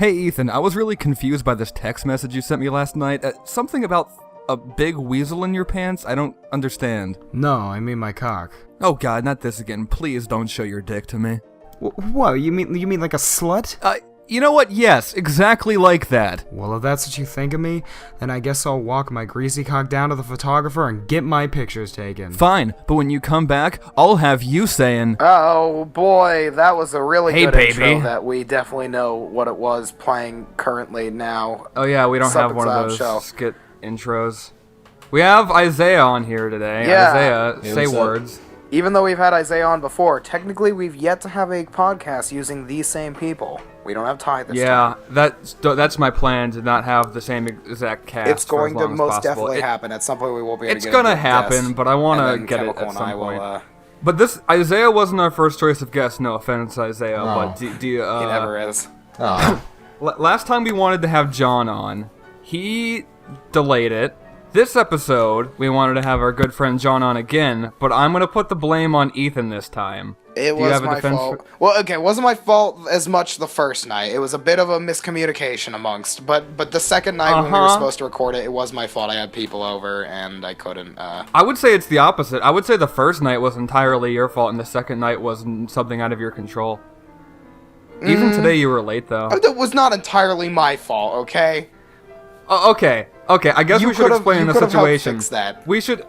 Hey Ethan, I was really confused by this text message you sent me last night. Something about a big weasel in your pants? I don't understand. No, I mean my cock. Oh god, not this again. Please don't show your dick to me. What? You mean like a slut? You know what? Yes, exactly like that. Well, if that's what you think of me, then I guess I'll walk my greasy cock down to the photographer and get my pictures taken. Fine, but when you come back, I'll have you saying, "Oh boy, that was a really good baby. intro that we definitely know what it was playing currently now." Oh yeah, we don't have one of those show. skit intros. We have Isaiah on here today. Yeah. Isaiah, say words. Even though we've had Isaiah on before, technically we've yet to have a podcast using these same people. We don't have Ty this time. Yeah, that's my plan, to not have the same exact cast. It's going for as to long most as possible. definitely happen. At some point we will be able to It's get gonna a happen, guest, but I want and to get Chemical it at and some I point. will, But this Isaiah wasn't our first choice of guest. No offense, Isaiah, but do you? he never is. Oh. Last time we wanted to have John on, he delayed it. This episode, we wanted to have our good friend John on again, but I'm gonna put the blame on Ethan this time. It was my fault. Well, okay, it wasn't my fault as much the first night. It was a bit of a miscommunication amongst, but the second night when we were supposed to record it, it was my fault. I had people over and I couldn't. I would say it's the opposite. I would say the first night was entirely your fault, and the second night was something out of your control. Even today, you were late though. That was not entirely my fault. Okay. Okay. I guess we should explain the situation. Fix that. We should.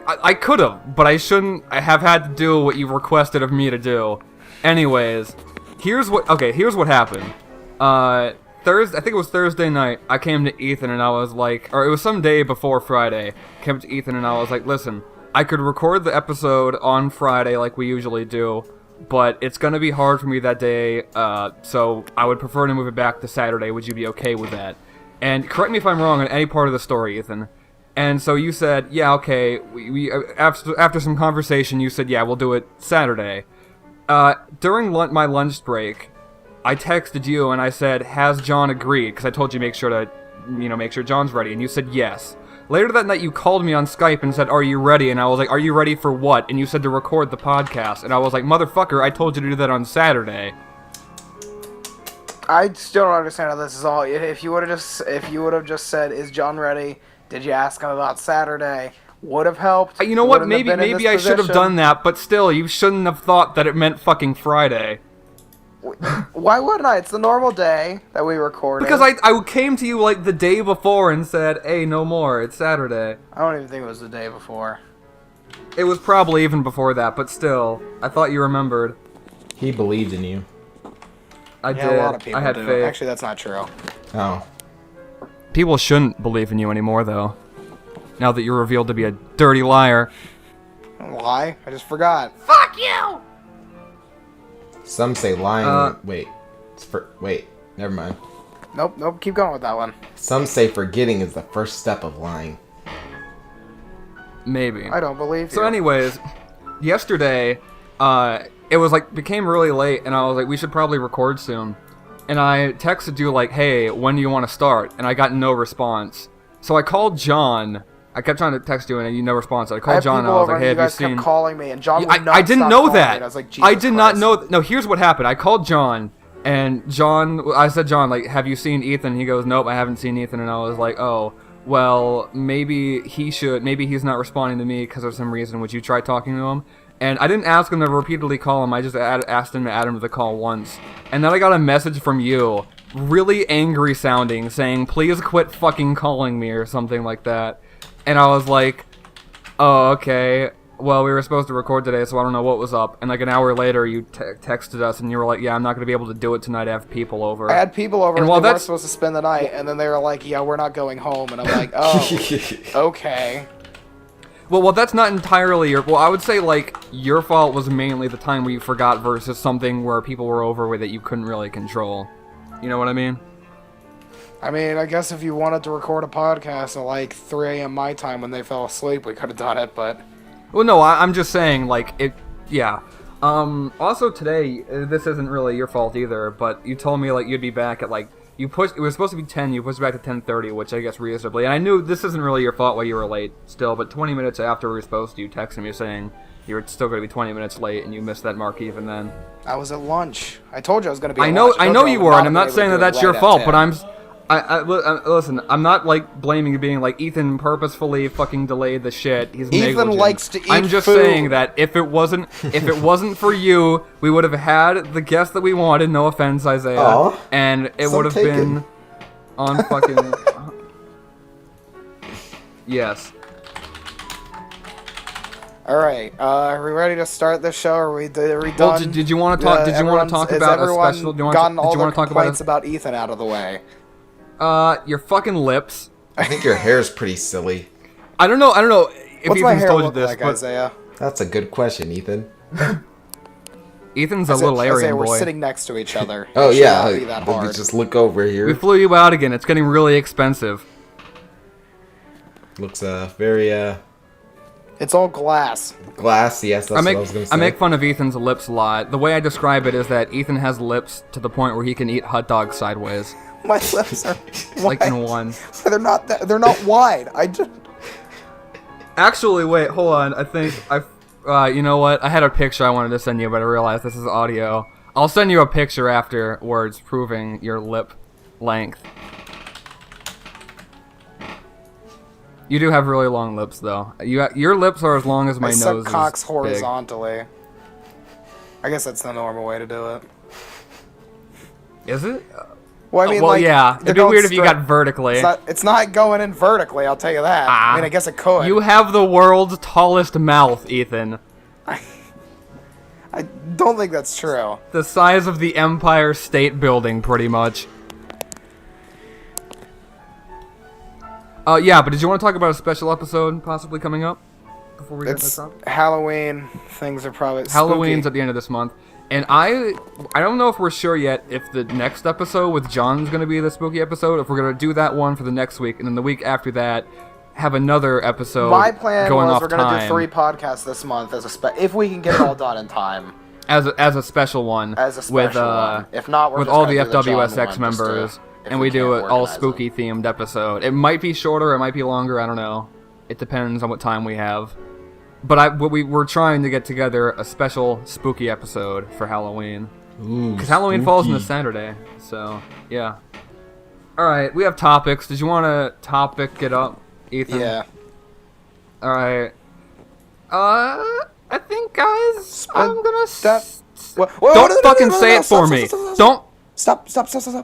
I could have, but I shouldn't. I have had to do what you requested of me to do. Anyways, here's what happened. Thursday, I think it was Thursday night, I came to Ethan and I was like, or it was some day before Friday, came to Ethan and I was like, listen, I could record the episode on Friday like we usually do, but it's gonna be hard for me that day, so I would prefer to move it back to Saturday. Would you be okay with that? And correct me if I'm wrong on any part of the story, Ethan. And so you said, yeah, okay, we after some conversation, you said, yeah, we'll do it Saturday. During my lunch break, I texted you and I said, has John agreed? Because I told you make sure John's ready, and you said yes. Later that night, you called me on Skype and said, are you ready? And I was like, are you ready for what? And you said to record the podcast. And I was like, motherfucker, I told you to do that on Saturday. I still don't understand how this is all. If you would have just said, is John ready? Did you ask him about Saturday? Would have helped. You know what? Maybe I should have done that, but still, you shouldn't have thought that it meant fucking Friday. Why wouldn't I? It's the normal day that we recorded. Because I came to you like the day before and said, hey, no more, it's Saturday. I don't even think it was the day before. It was probably even before that, but still, I thought you remembered. He believed in you. I did. A lot of people I had do. faith. Actually, that's not true. Oh. People shouldn't believe in you anymore, though. Now that you're revealed to be a dirty liar. Lie? I just forgot. Fuck you! Some say lying. Wait. Never mind. Nope. Keep going with that one. Some say forgetting is the first step of lying. Maybe. I don't believe you. So anyways, yesterday, it was became really late, and I was like, we should probably record soon. And I texted you like, hey, when do you want to start? And I got no response. So I called John. I kept trying to text you, and you no response. I called John, and I was like, hey, have you seen... kept calling me, and John would not I didn't stop know calling that. me, and I was like, Jesus I did not Christ. know... No, here's what happened. I called John, and I said, John, like, have you seen Ethan? He goes, nope, I haven't seen Ethan. And I was like, oh, well, maybe he's not responding to me because of some reason. Would you try talking to him? And I didn't ask him to repeatedly call him. I just asked him to add him to the call once. And then I got a message from you, really angry sounding, saying, please quit fucking calling me or something like that. And I was like, oh, okay. Well, we were supposed to record today, so I don't know what was up. And like an hour later, you texted us, and you were like, yeah, I'm not going to be able to do it tonight. I have people over. I had people over, and while they weren't supposed to spend the night, and then they were like, yeah, we're not going home. And I'm like, oh, okay. Well, that's not entirely your... Well, I would say, like, your fault was mainly the time where you forgot versus something where people were over with that you couldn't really control. You know what I mean? I mean, I guess if you wanted to record a podcast at like 3 a.m. my time when they fell asleep, we could have done it, but... Well, no, I'm just saying, like, it... Yeah. Also, today, this isn't really your fault either, but you told me, like, you'd be back at, like, It was supposed to be 10. You pushed it back to 10:30, which I guess reasonably. And I knew this isn't really your fault why you were late still, but 20 minutes after we were supposed to, you texted me saying you were still going to be 20 minutes late, and you missed that mark even then. I was at lunch. I told you I was going to be I at know, lunch. I know you were, and I'm not saying that that's your fault, but I'm. listen, I'm not, like, blaming you being like, Ethan purposefully fucking delayed the shit. He's Ethan negligent. likes to eat I'm just food. saying that if it wasn't for you, we would have had the guest that we wanted, no offense, Isaiah, Aw, and it so would have taken. been on fucking... Yes. Alright, are we ready to start the show? Are we done? Well, did you want to talk? Did you want to talk about a special? Did you gotten all the talk complaints about Ethan out of the way? Your fucking lips. I think your hair's pretty silly. I don't know if What's my Ethan's hair told you look this, like, but Isaiah? That's a good question, Ethan. Ethan's a little Aryan Isaiah, boy. we're sitting next to each other. Oh It should yeah, not be that let me hard. just look over We here. flew you out again. It's getting really expensive. Looks very It's all glass. glass. Yes, that's what I was gonna say. I make fun of Ethan's lips a lot. The way I describe it is that Ethan has lips to the point where he can eat hot dogs sideways, My lips are like in wide. one. They're not. They're not wide. I just. Actually, wait, hold on. I think you know what? I had a picture I wanted to send you, but I realized this is audio. I'll send you a picture afterwards proving your lip length. You do have really long lips, though. Your lips are as long as my I nose suck is cocks big. horizontally. I guess that's the normal way to do it. Is it? Well, I mean, well, like, yeah. they're It'd be going weird if you straight- got vertically. It's not going in vertically, I'll tell you that. Ah. I mean, I guess it could. You have the world's tallest mouth, Ethan. I don't think that's true. The size of the Empire State Building, pretty much. Yeah, but did you want to talk about a special episode possibly coming up? Before we get It's that up? Halloween. Things are probably Halloween's spooky. at the end of this month. And I don't know if we're sure yet if the next episode with John's going to be the spooky episode, if we're going to do that one for the next week, and then the week after that, have another episode My plan going was off we're going to time do 3 podcasts this month as if we can get it all done in time. as a special one. As a special with, one. If not, we're with just all gonna the do the John FWSX one just to- members, if and we do can't an all organize it. spooky themed episode. It might be shorter, it might be longer, I don't know. It depends on what time we have. But we're trying to get together a special spooky episode for Halloween. Because Halloween falls on a Saturday, so yeah. Alright, we have topics. Did you want to topic it up, Ethan? Yeah. Alright. I think, guys, I'm gonna... Don't fucking say it for me. Don't... Stop.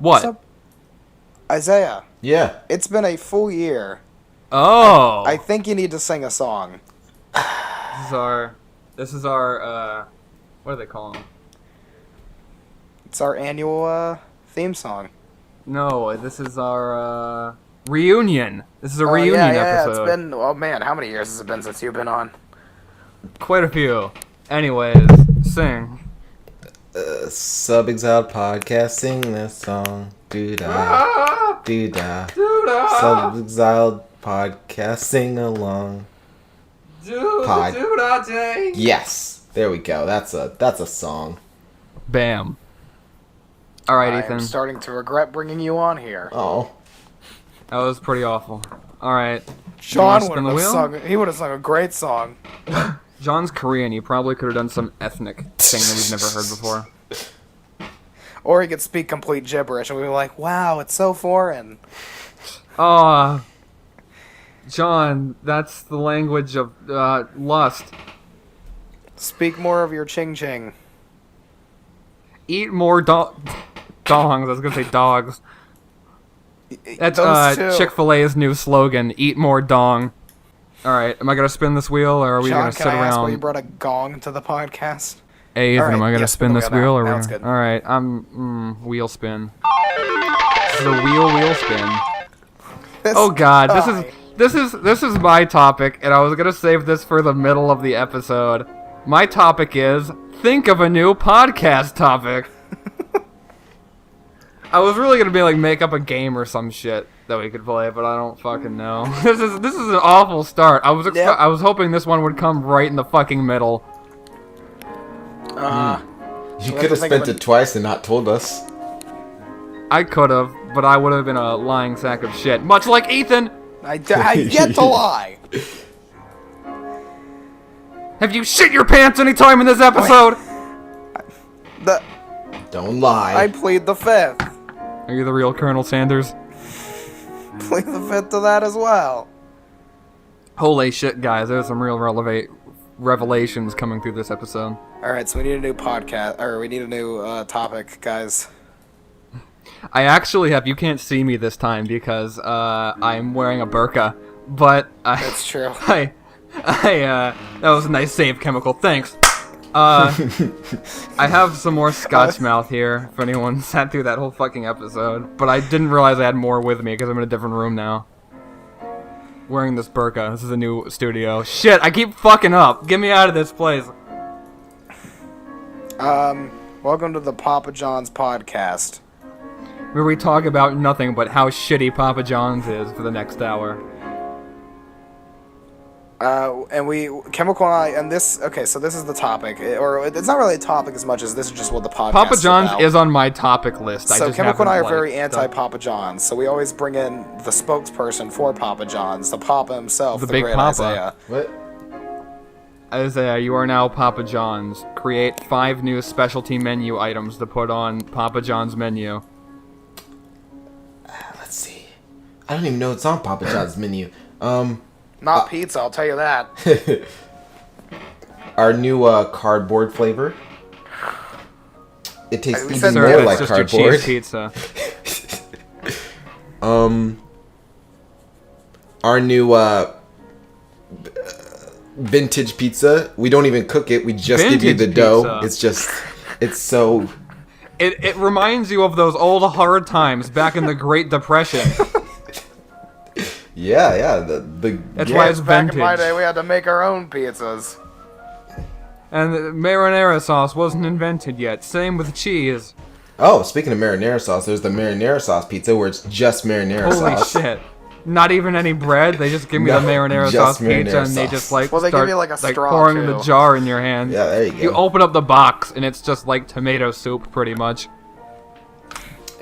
What? Stop. Isaiah, Yeah. it's been a full year. Oh! I think you need to sing a song. This is our, what do they call them? It's our annual theme song. No, this is our, reunion. This is a Oh, reunion yeah, episode. it's been, oh man, how many years has it been since you've been on? Quite a few. Anyways, sing. Subxziled podcast, sing this song. Doo-dah, doo-dah. Subxziled podcast, sing along. Pod. Yes, there we go. That's a song. Bam. Alright, I'm Ethan. starting to regret bringing you on here. Oh, That was pretty awful. Alright. Sean spin would the have wheel? sung. He would have sung a great song. John's Korean. You probably could have done some ethnic thing that we've never heard before. Or he could speak complete gibberish, and we'd be like, "Wow, it's so foreign." Aw. John, that's the language of, lust. Speak more of your ching ching. Eat more dongs. I was gonna say dogs. That's Those two. Chick-fil-A's new slogan. Eat more dong. All right, am I gonna spin this wheel, or are we Sean, gonna can sit I ask why you around? brought a gong to the podcast? Hey, Ethan, All right, am I gonna yeah, spin spin the this wheel now. wheel, or Now we it's gonna- good. all right? I'm wheel spin. This is a wheel spin. Oh God, this is my topic, and I was gonna save this for the middle of the episode. My topic is think of a new podcast topic. I was really gonna be like make up a game or some shit that we could play, but I don't fucking know. This is an awful start. I was hoping this one would come right in the fucking middle. you Well, could have think spent of it twice and not told us. I could have, but I would have been a lying sack of shit. Much like Ethan! I get to lie. Have you shit your pants any time in this episode? Don't lie. I plead the fifth. Are you the real Colonel Sanders? Plead the fifth to that as well. Holy shit, guys. There's some real revelations coming through this episode. Alright, so we need a new podcast, or we need a new topic, guys. I actually have, you can't see me this time because I'm wearing a burqa, but That's true. that was a nice save, Chemical, thanks. I have some more Scotch mouth here, if anyone sat through that whole fucking episode, but I didn't realize I had more with me because I'm in a different room now. Wearing this burqa, this is a new studio. Shit, I keep fucking up, get me out of this place. Welcome to the Papa John's podcast. Where we talk about nothing but how shitty Papa John's is for the next hour. Chemical and I, and this, okay, so this is the topic, or it's not really a topic as much as this is just what the podcast Papa John's is about. is on my topic list. So Chemical and I are very anti-Papa John's, so we always bring in the spokesperson for Papa John's, the Papa himself, The big Papa. Isaiah. What? Isaiah, you are now Papa John's. Create 5 new specialty menu items to put on Papa John's menu. Let's see. I don't even know what's on Papa John's menu. Not pizza, I'll tell you that. Our new cardboard flavor. It tastes We even said more It's like just your cardboard. cheese pizza. Our new vintage pizza. We don't even cook it. We just give you the Vintage dough. pizza. It's so. It reminds you of those old hard times back in the Great Depression. Yeah. That's yeah. why it's Back vintage. in my day, we had to make our own pizzas. And the marinara sauce wasn't invented yet. Same with cheese. Oh, speaking of marinara sauce, there's the marinara sauce pizza where it's just marinara Holy sauce. shit. Not even any bread. They just give me No, the marinara just sauce pizza, marinara and they sauce. just like Well, they give start you, like, a straw, pouring the too. jar in your hand. Yeah, there you go. You open up the box, and it's just like tomato soup, pretty much.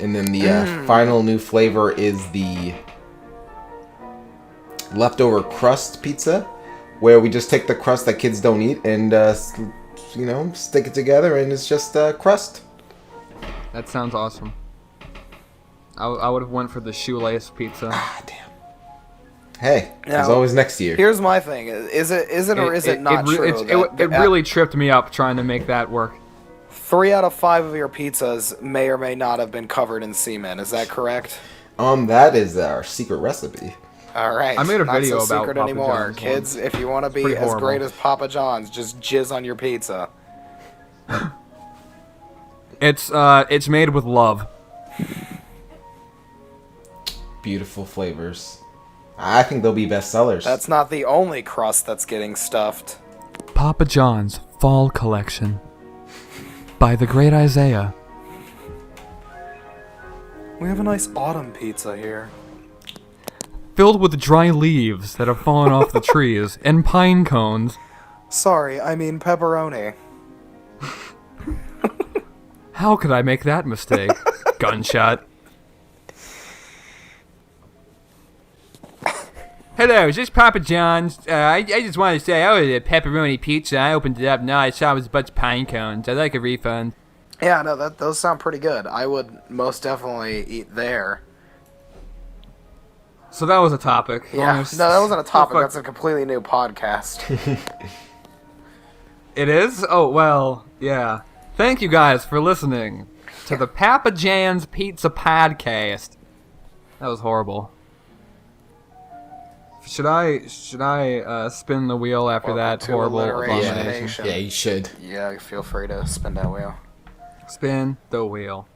And then the final new flavor is the leftover crust pizza, where we just take the crust that kids don't eat and stick it together, and it's just crust. That sounds awesome. I would have went for the shoelace pizza. Ah, damn. Hey, there's Now, always next year. Here's my thing: is it or is it not true? It really tripped me up trying to make that work. 3 out of 5 of your pizzas may or may not have been covered in semen. Is that correct? That is our secret recipe. All right. I made a not video so about secret Papa anymore, John's kids. once. If you want to be pretty as horrible. great as Papa John's, just jizz on your pizza. It's made with love. Beautiful flavors. I think they'll be bestsellers. That's not the only crust that's getting stuffed. Papa John's Fall Collection by the great Isaiah. We have a nice autumn pizza here. Filled with dry leaves that have fallen off the trees and pine cones. Sorry, I mean pepperoni. How could I make that mistake? Gunshot. Hello, is this Papa John's? I just wanted to say I ordered a pepperoni pizza. I opened it up. Now I saw it was a bunch of pine cones. I'd like a refund. Yeah, no, those sound pretty good. I would most definitely eat there. So that was a topic. Yeah, no, that wasn't a topic. fuck. That's a completely new podcast. It is? Oh, well, yeah. Thank you guys for listening to the Papa John's Pizza Podcast. That was horrible. Should I spin the wheel after Welcome that to horrible alliteration. abomination? Yeah, you should. Yeah, feel free to spin that wheel. Spin the wheel.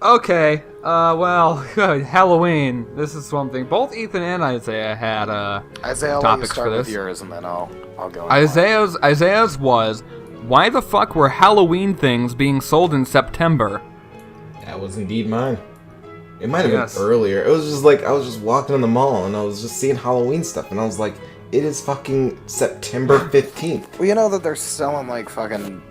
Okay, well, Halloween. This is something both Ethan and Isaiah had Isaiah, I'll let you topics start for with this. yours, and then I'll go. Isaiah's was, why the fuck were Halloween things being sold in September? That was indeed mine. It might have Yes. been earlier. It was just like I was just walking in the mall and I was just seeing Halloween stuff and I was like, It is fucking September 15th. Well, you know that they're selling like fucking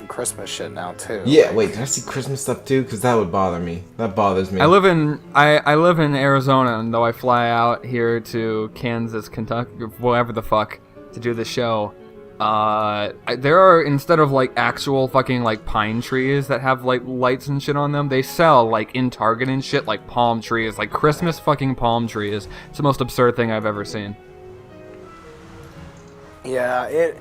Christmas shit now too. Yeah, wait, did I see Christmas stuff too? Because that would bother me. That bothers me. I live in Arizona, and though I fly out here to Kansas, Kentucky, whatever the fuck, to do the show, there are, instead of like actual fucking like pine trees that have like lights and shit on them, they sell like in Target and shit like palm trees, like Christmas fucking palm trees. It's the most absurd thing I've ever seen. Yeah, it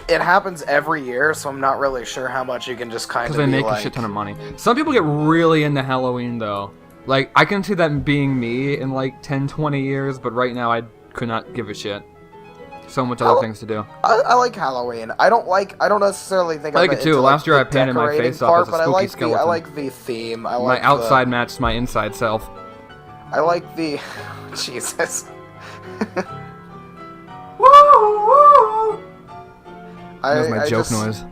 happens every year, so I'm not really sure how much you can just kind of Because they make like... a shit ton of money. Some people get really into Halloween, though. Like, I can see that being me in, like, 10, 20 years, but right now I could not give a shit. So much other things to do. I like Halloween. I don't necessarily think I like I'm it, too. into, Last year I the painted my decorating face part, up as a but spooky skeleton. I like the theme. My outside matched my inside self. I like the... Jesus. That was my joke noise.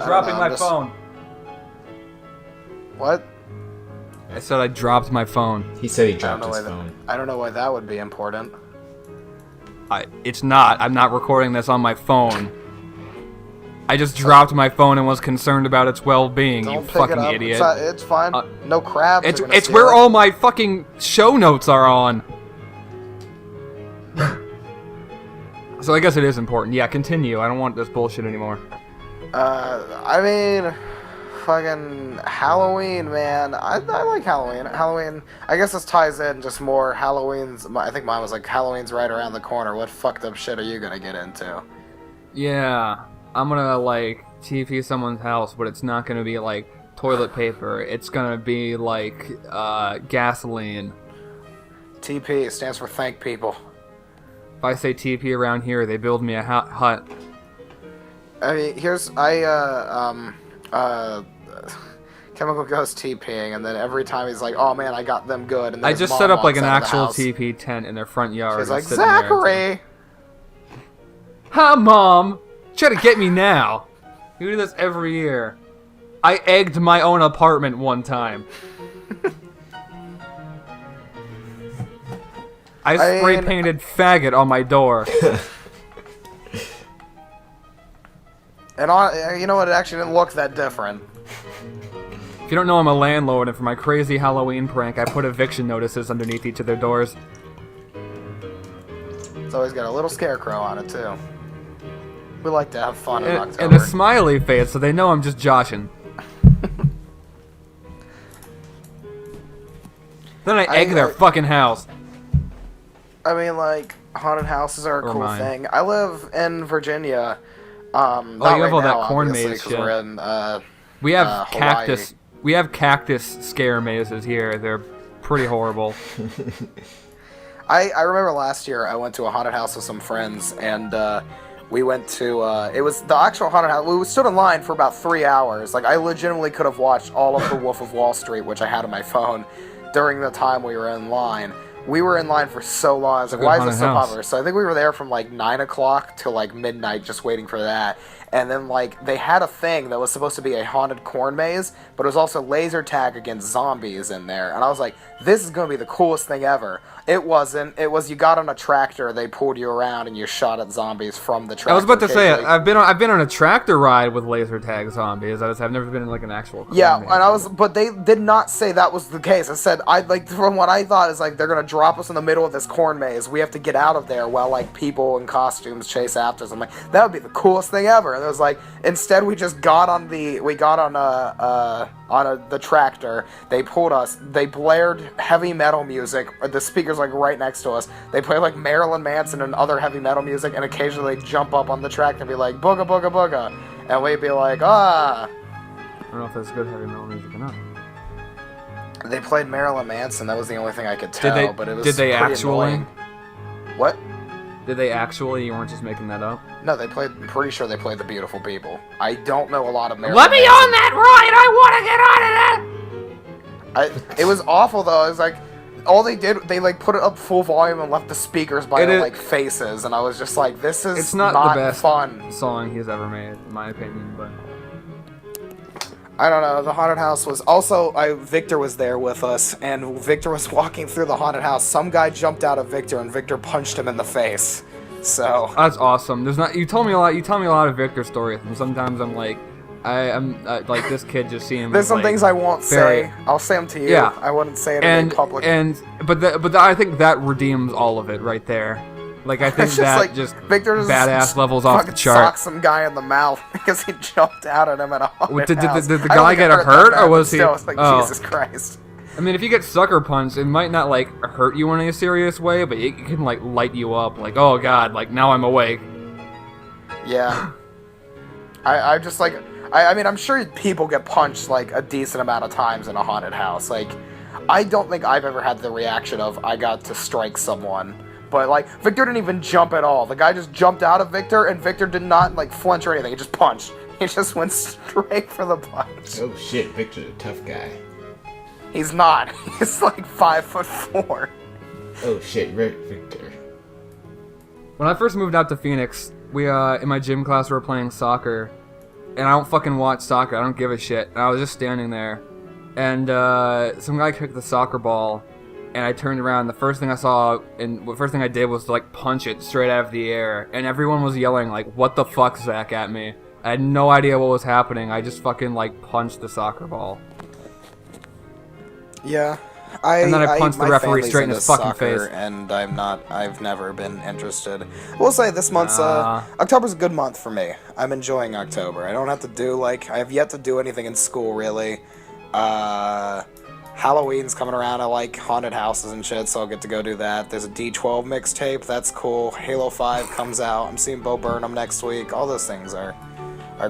dropping my phone. What? I said I dropped my phone. He said he dropped his phone. I don't know why that would be important. It's not. I'm not recording this on my phone. I just dropped my phone and was concerned about its well-being, you fucking idiot. It's fine. No crabs. It's where all my fucking show notes are on. So I guess it is important. Yeah, continue. I don't want this bullshit anymore. I mean, fucking Halloween, man. I like Halloween. Halloween, I guess this ties in just more Halloween's... I think mine was like, Halloween's right around the corner. What fucked up shit are you gonna get into? Yeah, I'm gonna, like, TP someone's house, but it's not gonna be, like, toilet paper. It's gonna be, like, gasoline. TP stands for thank people. If I say TP around here, they build me a hut. I mean, Chemical goes TPing, and then every time he's like, "Oh man, I got them good." And then I his just mom set up like walks an out of the actual house. TP tent in their front yard. She's like, sitting there. "Zachary!" Hi, Mom! Try to get me now. You do this every year. I egged my own apartment one time. I spray painted faggot on my door. And you know what? It actually didn't look that different. If you don't know, I'm a landlord, and for my crazy Halloween prank, I put eviction notices underneath each of their doors. It's always got a little scarecrow on it too. We like to have fun in October. And a smiley face, so they know I'm just joshing. Then I egg their fucking house. I mean, like, haunted houses are a cool thing. I live in Virginia. You have all that corn maze shit. We're in, we have cactus. Hawaii. We have cactus scare mazes here. They're pretty horrible. I remember last year I went to a haunted house with some friends, and we went to it was the actual haunted house. We stood in line for about 3 hours. Like, I legitimately could have watched all of The Wolf of Wall Street, which I had on my phone, during the time we were in line. We were in line for so long. I was like, why is this so popular? So I think we were there from like 9 o'clock till like midnight just waiting for that. And then like they had a thing that was supposed to be a haunted corn maze, but it was also laser tag against zombies in there. And I was like, this is going to be the coolest thing ever. It wasn't. It was you got on a tractor, they pulled you around, and you shot at zombies from the tractor. I was about to say, I've been on a tractor ride with laser tag zombies. I've never been in like an actual corn maze. But they did not say that was the case. I said, from what I thought is like they're gonna drop us in the middle of this corn maze. We have to get out of there while like people in costumes chase after us. I'm like, that would be the coolest thing ever. And it was like, instead we just got on the tractor. They pulled us. They blared heavy metal music. The speakers like right next to us. They play like Marilyn Manson and other heavy metal music, and occasionally they'd jump up on the tractor and be like, booga booga booga, and we'd be like, ah. I don't know if that's good heavy metal music or not. They played Marilyn Manson. That was the only thing I could tell. But it was did they pretty actually? Annoying. What? Did they actually? You weren't just making that up? No, they played. I'm pretty sure they played The Beautiful People. I don't know a lot of Marilyn. Let me on that ride! I want to get on it! It was awful though. It was like all they did. They like put it up full volume and left the speakers by their like faces, and I was just like, this is it's not the best fun song he's ever made, in my opinion. But I don't know. The haunted house was also. Victor was there with us, and Victor was walking through the haunted house. Some guy jumped out of Victor, and Victor punched him in the face. So That's awesome. There's not. You told me a lot. You tell me a lot of Victor stories, and sometimes I'm like, I'm like this kid just seems. there's some like, things I won't very- say. I'll say them to you. Yeah. I wouldn't say it in public. But I think that redeems all of it right there. Like I think It's that just just Victor just badass levels off the fucking chart. socked some guy in the mouth because he jumped out at him at a haunted house. Did the I don't guy think get it hurt, that or bad, was but he? still, it's like, Oh. Jesus Christ. I mean, if you get sucker punched, it might not like hurt you in a serious way, but it can like light you up. Like, oh god, like now I'm awake. Yeah. I just like I mean I'm sure people get punched like a decent amount of times in a haunted house. Like I don't think I've ever had the reaction of I got to strike someone. But like Victor didn't even jump at all. The guy just jumped out of Victor and Victor did not like flinch or anything. He just punched. He just went straight for the punch. Oh shit, Victor's a tough guy. He's not. He's like 5'4". Oh shit, Victor. When I first moved out to Phoenix, we in my gym class we were playing soccer, and I don't fucking watch soccer. I don't give a shit. And I was just standing there, and some guy kicked the soccer ball, and I turned around. The first thing I saw, and the first thing I did was to, like punch it straight out of the air, and everyone was yelling like, "What the fuck, Zach?" at me. I had no idea what was happening. I just fucking like punched the soccer ball. Yeah. And then I punched the my referee family's straight in into his fucking soccer, face. And I've never been interested. We'll say this month's, October's a good month for me. I'm enjoying October. I don't have to do, I have yet to do anything in school, really. Halloween's coming around. I like haunted houses and shit, so I'll get to go do that. There's a D12 mixtape. That's cool. Halo 5 comes out. I'm seeing Bo Burnham next week. All those things are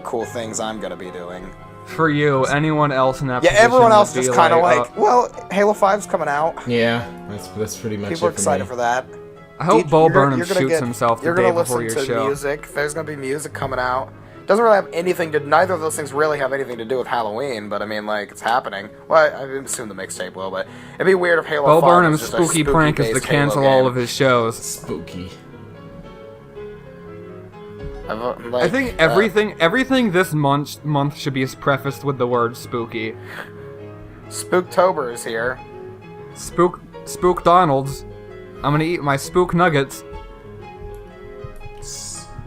cool things I'm gonna be doing. For you, anyone else in that Yeah, position everyone else would be just kind of well, Halo 5's coming out. Yeah, that's pretty much People are it for excited me. for that. I hope Dude, Bo you're gonna- Burnham you're gonna shoots get- himself the You're day gonna before listen your to show. music. There's gonna be music coming out. Doesn't really have anything to. Neither of those things really have anything to do with Halloween. But I mean, like, it's happening. Well, I assume the mixtape will, but it'd be weird if Halo Bo 5 Burnham's was just a spooky prank is to spooky-based Halo cancel game. all of his shows. Spooky. I think everything this month should be prefaced with the word spooky. Spooktober is here. Spook Donald's. I'm gonna eat my spook nuggets.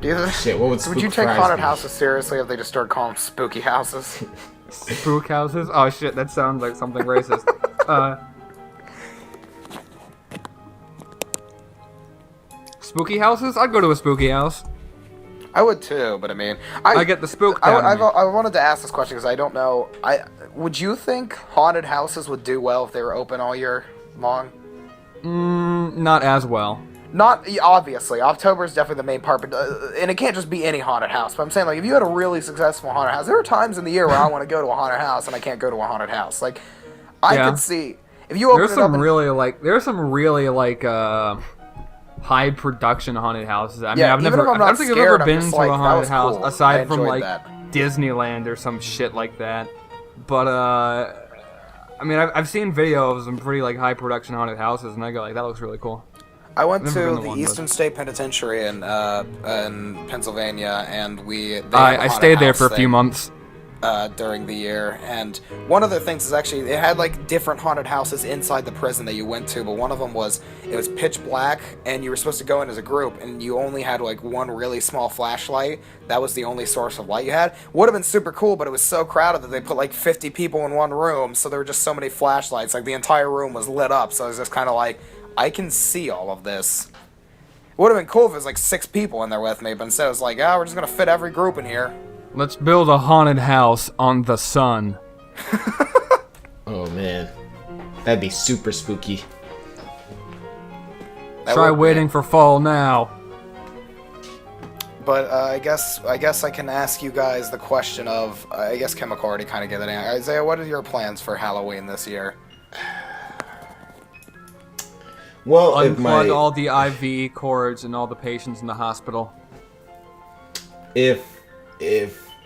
Shit, what would Would you spook take fries haunted be? houses seriously if they just started calling them spooky houses? Spook houses? Oh shit, that sounds like something racist. Spooky houses? I'd go to a spooky house. I would too, but I mean, I get the spook out of me. I wanted to ask this question because I don't know. Would you think haunted houses would do well if they were open all year long? Not as well. Not obviously. October is definitely the main part, but and it can't just be any haunted house. But I'm saying, like, if you had a really successful haunted house, there are times in the year where I want to go to a haunted house and I can't go to a haunted house. Like, I Yeah. could see if you open There's it up. some And, really high production haunted houses. I mean, Yeah, I've even never. if I'm I not don't think I've scared, ever I'm been just to like, a that haunted was house cool. I aside from enjoyed like that. Disneyland or some shit like that. But I mean, I've seen videos of some pretty like high production haunted houses, and I go like, that looks really cool. I went Never to been the to one, Eastern State Penitentiary in Pennsylvania, and I stayed there for a few months. During the year, and one of the things is actually it had like different haunted houses inside the prison that you went to, but one of them was pitch black, and you were supposed to go in as a group, and you only had like one really small flashlight. That was the only source of light you had. Would have been super cool, but it was so crowded that they put like 50 people in one room, so there were just so many flashlights. Like the entire room was lit up, so it was just kind of like, I can see all of this. It would have been cool if it was like 6 people in there with me, but instead it was like, we're just gonna fit every group in here. Let's build a haunted house on the sun. Oh man, that'd be super spooky. That Try would be. waiting for fall now. But I guess I can ask you guys the question of, I guess Chemical already kind of gave that answer. Isaiah, what are your plans for Halloween this year? Well, if Unplug all the IV cords and all the patients in the hospital. if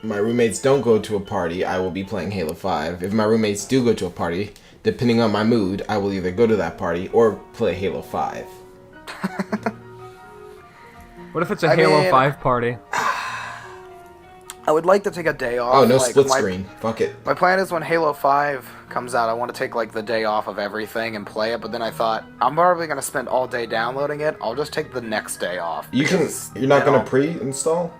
my roommates don't go to a party, I will be playing Halo 5. If my roommates do go to a party, depending on my mood, I will either go to that party or play Halo 5. What if it's a Halo 5 party? I would like to take a day off. Oh, no like, split screen. Fuck it. My plan is when Halo 5 comes out, I want to take like the day off of everything and play it. But then I thought I'm probably gonna spend all day downloading it. I'll just take the next day off. You're not gonna pre-install?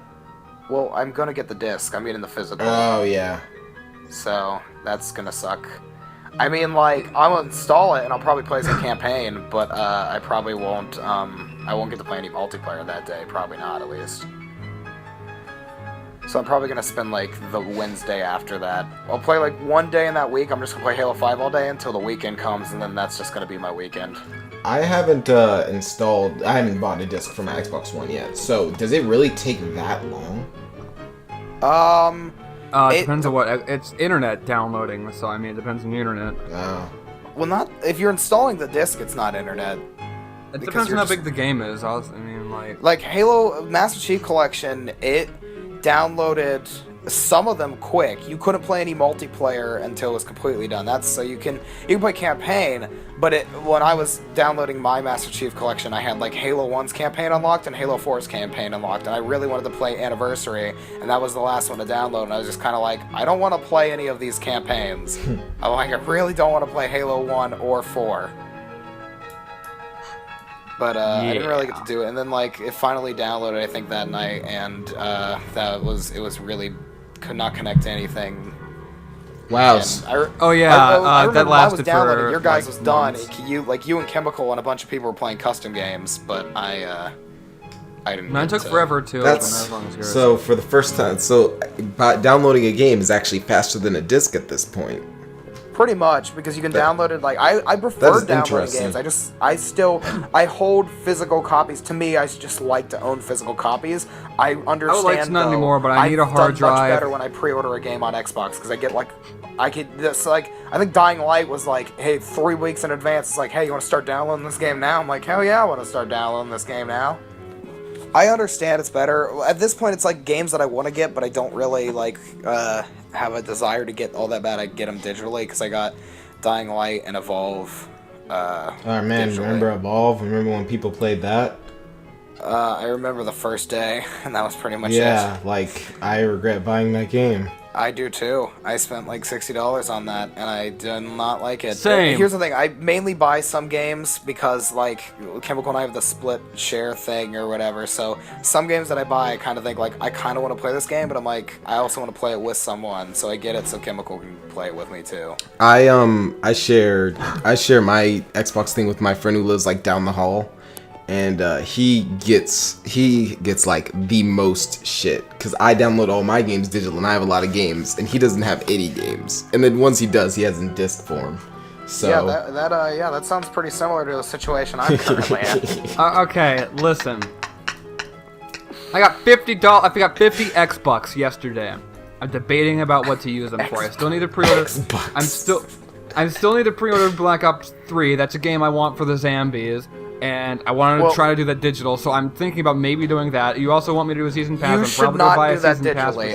Well, I'm gonna get the disc. I mean, in the physical. Oh yeah. So that's gonna suck. I mean, like I'll install it and I'll probably play some campaign, but I probably won't. I won't get to play any multiplayer that day. Probably not, at least. So I'm probably going to spend, like, the Wednesday after that. I'll play, like, one day in that week. I'm just going to play Halo 5 all day until the weekend comes, and then that's just going to be my weekend. I haven't I haven't bought a disc for my Xbox One yet. So, does it really take that long? It depends on what... It's internet downloading, so, I mean, it depends on the internet. Oh. Well, not... If you're installing the disc, it's not internet. It depends on how big the game is. I mean, like... Like, Halo Master Chief Collection, it downloaded some of them quick. You couldn't play any multiplayer until it was completely done. That's so you can play campaign, but when I was downloading my Master Chief Collection, I had like Halo 1's campaign unlocked and Halo 4's campaign unlocked, and I really wanted to play Anniversary, and that was the last one to download, and I was just kind of like, I don't want to play any of these campaigns. I'm like, I really don't want to play Halo 1 or 4. But I didn't really get to do it, and then like it finally downloaded, I think, that night, and it was really could not connect to anything. Wow. I remember that lasted I was downloading. for Your guys like, was done. months. You and Chemical and a bunch of people were playing custom games, but I didn't. Mine get took to- forever to open as long as yours. So for the first time, downloading a game is actually faster than a disc at this point. Pretty much, because you can download it. Like I prefer is downloading interesting. games. I hold physical copies. To me, I just like to own physical copies. I understand. I would like to not though, anymore, but I need a I've hard done drive. Much better when I pre-order a game on Xbox because I get like, I think Dying Light was like, hey, 3 weeks in advance. It's like, hey, you want to start downloading this game now? I'm like, hell yeah, I want to start downloading this game now. I understand it's better. At this point, it's like games that I want to get, but I don't really like have a desire to get all that bad. I get them digitally because I got Dying Light and Evolve. Oh man, digitally. remember Evolve? Remember when people played that? I remember the first day, and that was pretty much it. Yeah, like I regret buying that game. I do too. I spent like $60 on that, and I did not like it. Same. Here's the thing: I mainly buy some games because, like, Chemical and I have the split share thing or whatever. So some games that I buy, I kind of think like I kind of want to play this game, but I'm like, I also want to play it with someone. So I get it so Chemical can play it with me too. I share my Xbox thing with my friend who lives like down the hall, and he gets like the most shit because I download all my games digital and I have a lot of games, and he doesn't have any games. And then once he does, he has in disc form. So Yeah, that sounds pretty similar to the situation I'm currently in. Okay, listen. I got $50. I got 50 Xbucks yesterday. I'm debating about what to use them for. I still need to pre-order. Xbox. I still need to pre-order Black Ops 3. That's a game I want for the zombies, and I wanted to try to do that digital. So I'm thinking about maybe doing that. You also want me to do a season pass? You I'm should probably gonna buy not a do that season pass for digitally.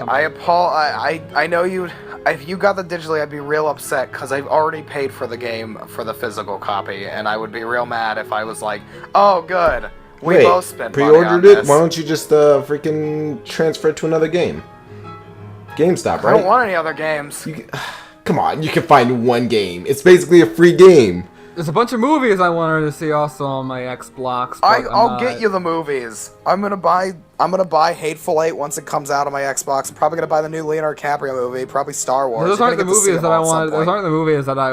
something. I know you. If you got the digitally, I'd be real upset because I've already paid for the game for the physical copy, and I would be real mad if I was like, "Oh, good, we both spent money on pre-ordered it? this." Why don't you just freaking transfer it to another game? GameStop, right? I don't want any other games. Come on, you can find one game. It's basically a free game. There's a bunch of movies I wanted to see also on my Xbox. I'll get you the movies. I'm gonna buy Hateful Eight once it comes out on my Xbox. I'm probably gonna buy the new Leonardo DiCaprio movie, probably Star Wars. Those You're aren't the gonna get to see movies them that I all at some want. Those point. aren't the movies that I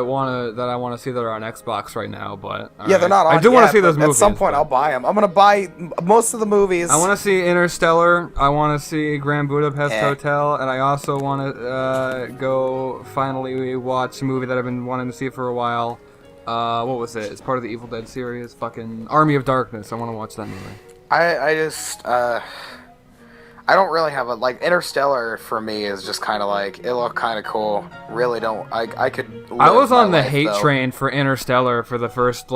want to see that are on Xbox right now. But Yeah, they're not on I do want yet, to see those but movies. At some point, but- I'll buy them. I'm gonna buy most of the movies. I want to see Interstellar. I want to see Grand Budapest Eh. Hotel, and I also want to go finally watch a movie that I've been wanting to see for a while. What was it? It's part of the Evil Dead series. Fucking Army of Darkness. I want to watch that movie. I don't really have a like Interstellar for me is just kind of like it looked kind of cool. Really don't. I could. I live was my on the life, hate though. train for Interstellar for the first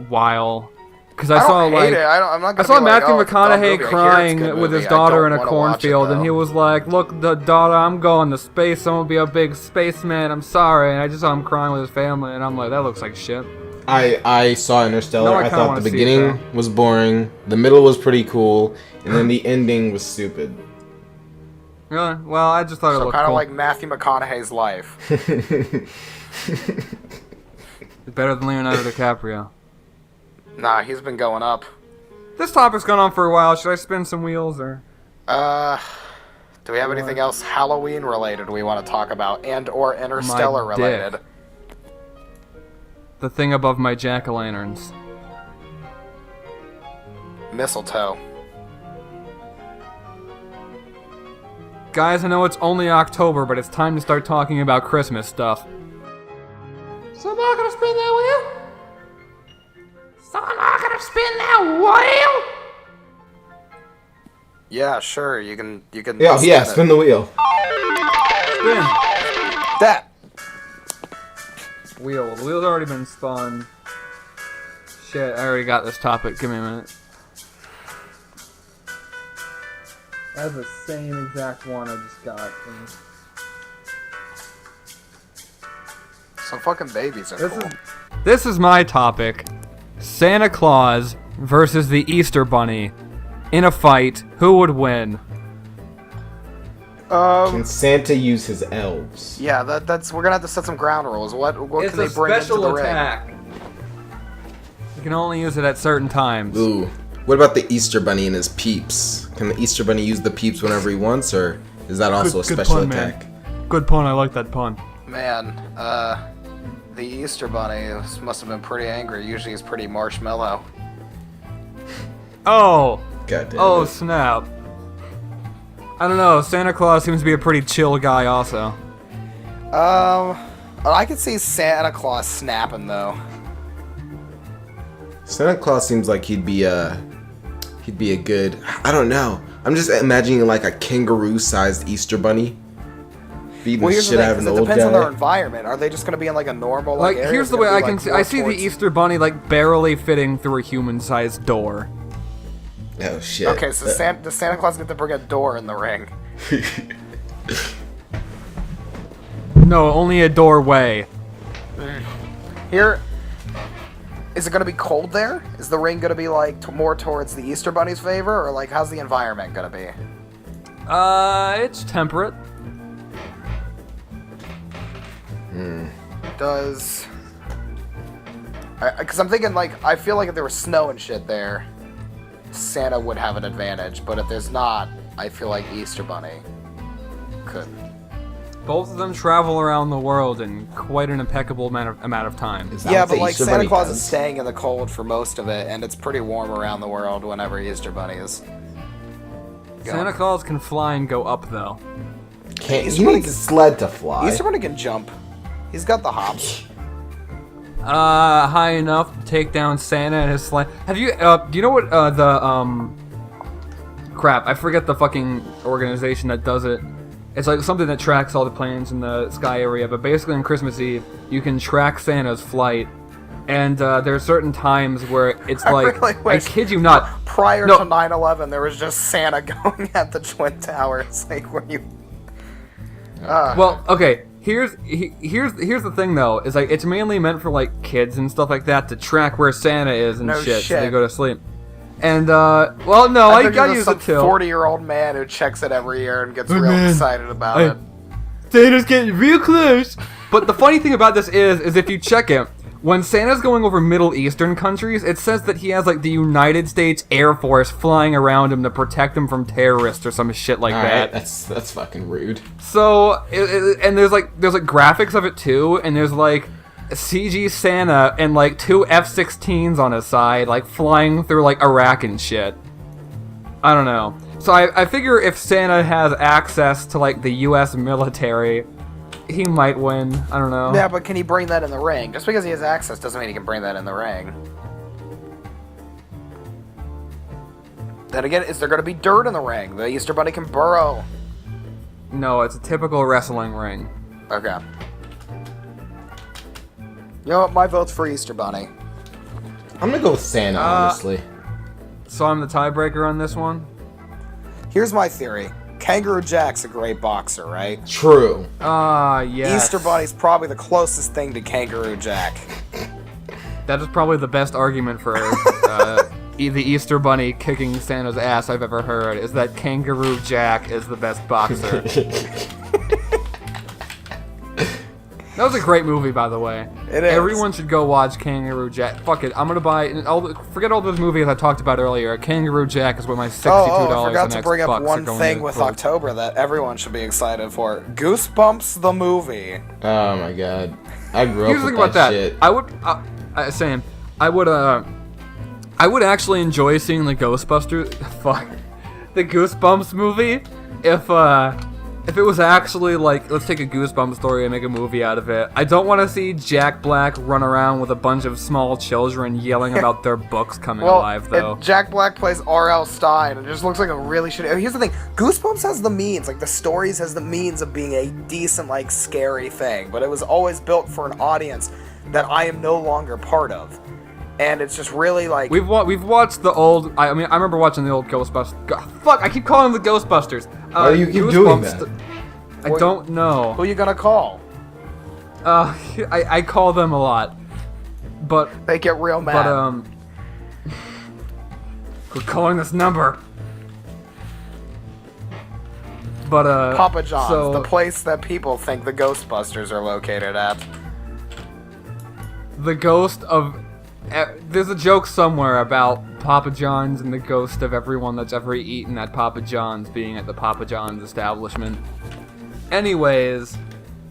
while, because I I saw don't hate it. I'm not I gonna saw be like, Matthew "Oh, it's a dumb movie." I McConaughey hear it's a crying good with his movie. I daughter don't in a wanna watch it, cornfield, and he though. was like, "Look, the daughter, I'm going to space. I'm gonna be a big spaceman. I'm sorry." And I just saw him crying with his family, and I'm like, "That looks like shit." I saw Interstellar. No, I I kinda thought wanna the see it, beginning was boring, the middle was pretty cool, and then the ending was stupid. Really? Well, I just thought it So looked kind of cool. like Matthew McConaughey's life. Better than Leonardo DiCaprio. Nah, he's been going up. This topic's gone on for a while. Should I spin some wheels or? Do we have anything else Halloween related we want to talk about, and or Interstellar My related? dick. The thing above my jack-o'-lanterns. Mistletoe. Guys, I know it's only October, but it's time to start talking about Christmas stuff. So I'm not gonna spin that wheel? So I'm not gonna spin that wheel? Yeah, sure. You can. Yeah, spin the wheel. Spin. That. Wheel. The wheel's already been spun. Shit, I already got this topic. Give me a minute. That's the same exact one I just got. Some fucking babies are cool. This is my topic. Santa Claus versus the Easter Bunny. In a fight, who would win? Can Santa use his elves? Yeah, that's we're gonna have to set some ground rules. What It's can they a bring into special the ring? attack. You can only use it at certain times. Ooh. What about the Easter Bunny and his peeps? Can the Easter Bunny use the peeps whenever he wants, or is that also a special pun, attack? Man. Good pun, I like that pun. Man, the Easter Bunny must have been pretty angry. Usually he's pretty marshmallow. Oh! God damn Oh, it. snap. I don't know, Santa Claus seems to be a pretty chill guy also. I could see Santa Claus snapping though. Santa Claus seems like he'd be a good. I don't know. I'm just imagining like a kangaroo-sized Easter Bunny beating Well, the here's shit the out thing, of 'cause an it old depends on their guy. environment. Are they just gonna be in like a normal Like, area? here's Is the it way gonna I be, can like, see. more I see the towards- Easter Bunny, like, barely fitting through a human-sized door. Oh shit. Okay, so does Santa Claus get to bring a door in the ring? No, only a doorway. Here, is it gonna be cold there? Is the ring gonna be like more towards the Easter Bunny's favor, or like how's the environment gonna be? It's temperate. Does because I'm thinking like I feel like if there was snow and shit there, Santa would have an advantage, but if there's not, I feel like Easter Bunny could. Both of them travel around the world in quite an impeccable amount of time. Is that Yeah, what the but like Easter Santa Bunny Claus does? is staying in the cold for most of it, and it's pretty warm around the world whenever Easter Bunny is. Santa Claus can fly and go up, though. Can't, Easter he Bunny needs a sled to fly. Easter Bunny can jump. He's got the hops. High enough to take down Santa and his sleigh. Have you, do you know what, crap, I forget the fucking organization that does it. It's like something that tracks all the planes in the sky area, but basically on Christmas Eve, you can track Santa's flight, and there are certain times where it's like, really I wish- kid you not. Prior No. to 9/11, there was just Santa going at the Twin Towers, like where you. Well, okay. Here's the thing though, is like it's mainly meant for like kids and stuff like that to track where Santa is and No shit, so they shit. go to sleep. And well, no, I use some it too. 40-year-old man who checks it every year and gets Oh, real man. excited about I- it. Santa's getting real close. But the funny thing about this is if you check it, when Santa's going over Middle Eastern countries, it says that he has like the United States Air Force flying around him to protect him from terrorists or some shit like Alright, that. that's fucking rude. So, and there's like graphics of it too, and there's like CG Santa and like two F-16s on his side, like flying through like Iraq and shit. I don't know. So I figure if Santa has access to like the U.S. military, he might win. I don't know. Yeah, but can he bring that in the ring? Just because he has access doesn't mean he can bring that in the ring. Then again, is there going to be dirt in the ring? The Easter Bunny can burrow. No, it's a typical wrestling ring. Okay. You know what? My vote's for Easter Bunny. I'm gonna go with Santa, honestly. So I'm the tiebreaker on this one. Here's my theory. Kangaroo Jack's a great boxer, right? True. Yes. Easter Bunny's probably the closest thing to Kangaroo Jack. That is probably the best argument for the Easter Bunny kicking Santa's ass I've ever heard is that Kangaroo Jack is the best boxer. That was a great movie, by the way. It is. Everyone should go watch Kangaroo Jack. Fuck it, I'm gonna buy. Forget all those movies I talked about earlier. Kangaroo Jack is what my $62 I forgot to on bring Xbox up one are going thing to with for. October that everyone should be excited for. Goosebumps the movie. Oh my god. I grew Here's up the with thing about that that. shit. I would actually enjoy seeing the Ghostbusters. Fuck. The Goosebumps movie if it was actually like, let's take a Goosebumps story and make a movie out of it. I don't want to see Jack Black run around with a bunch of small children yelling about their books coming alive, though. Jack Black plays R.L. Stein, and it just looks like a really shitty... Here's the thing. Goosebumps has the means. Like, the stories has the means of being a decent, like, scary thing. But it was always built for an audience that I am no longer part of. And it's just really, like... We've watched the old... I remember watching the old Ghostbusters... Fuck, I keep calling them the Ghostbusters. Why do you keep doing that? I don't know. Who you gonna call? I call them a lot. But... They get real mad. But, we're calling this number. But, Papa John's, so, the place that people think the Ghostbusters are located at. The ghost of... There's a joke somewhere about Papa John's and the ghost of everyone that's ever eaten at Papa John's being at the Papa John's establishment. Anyways,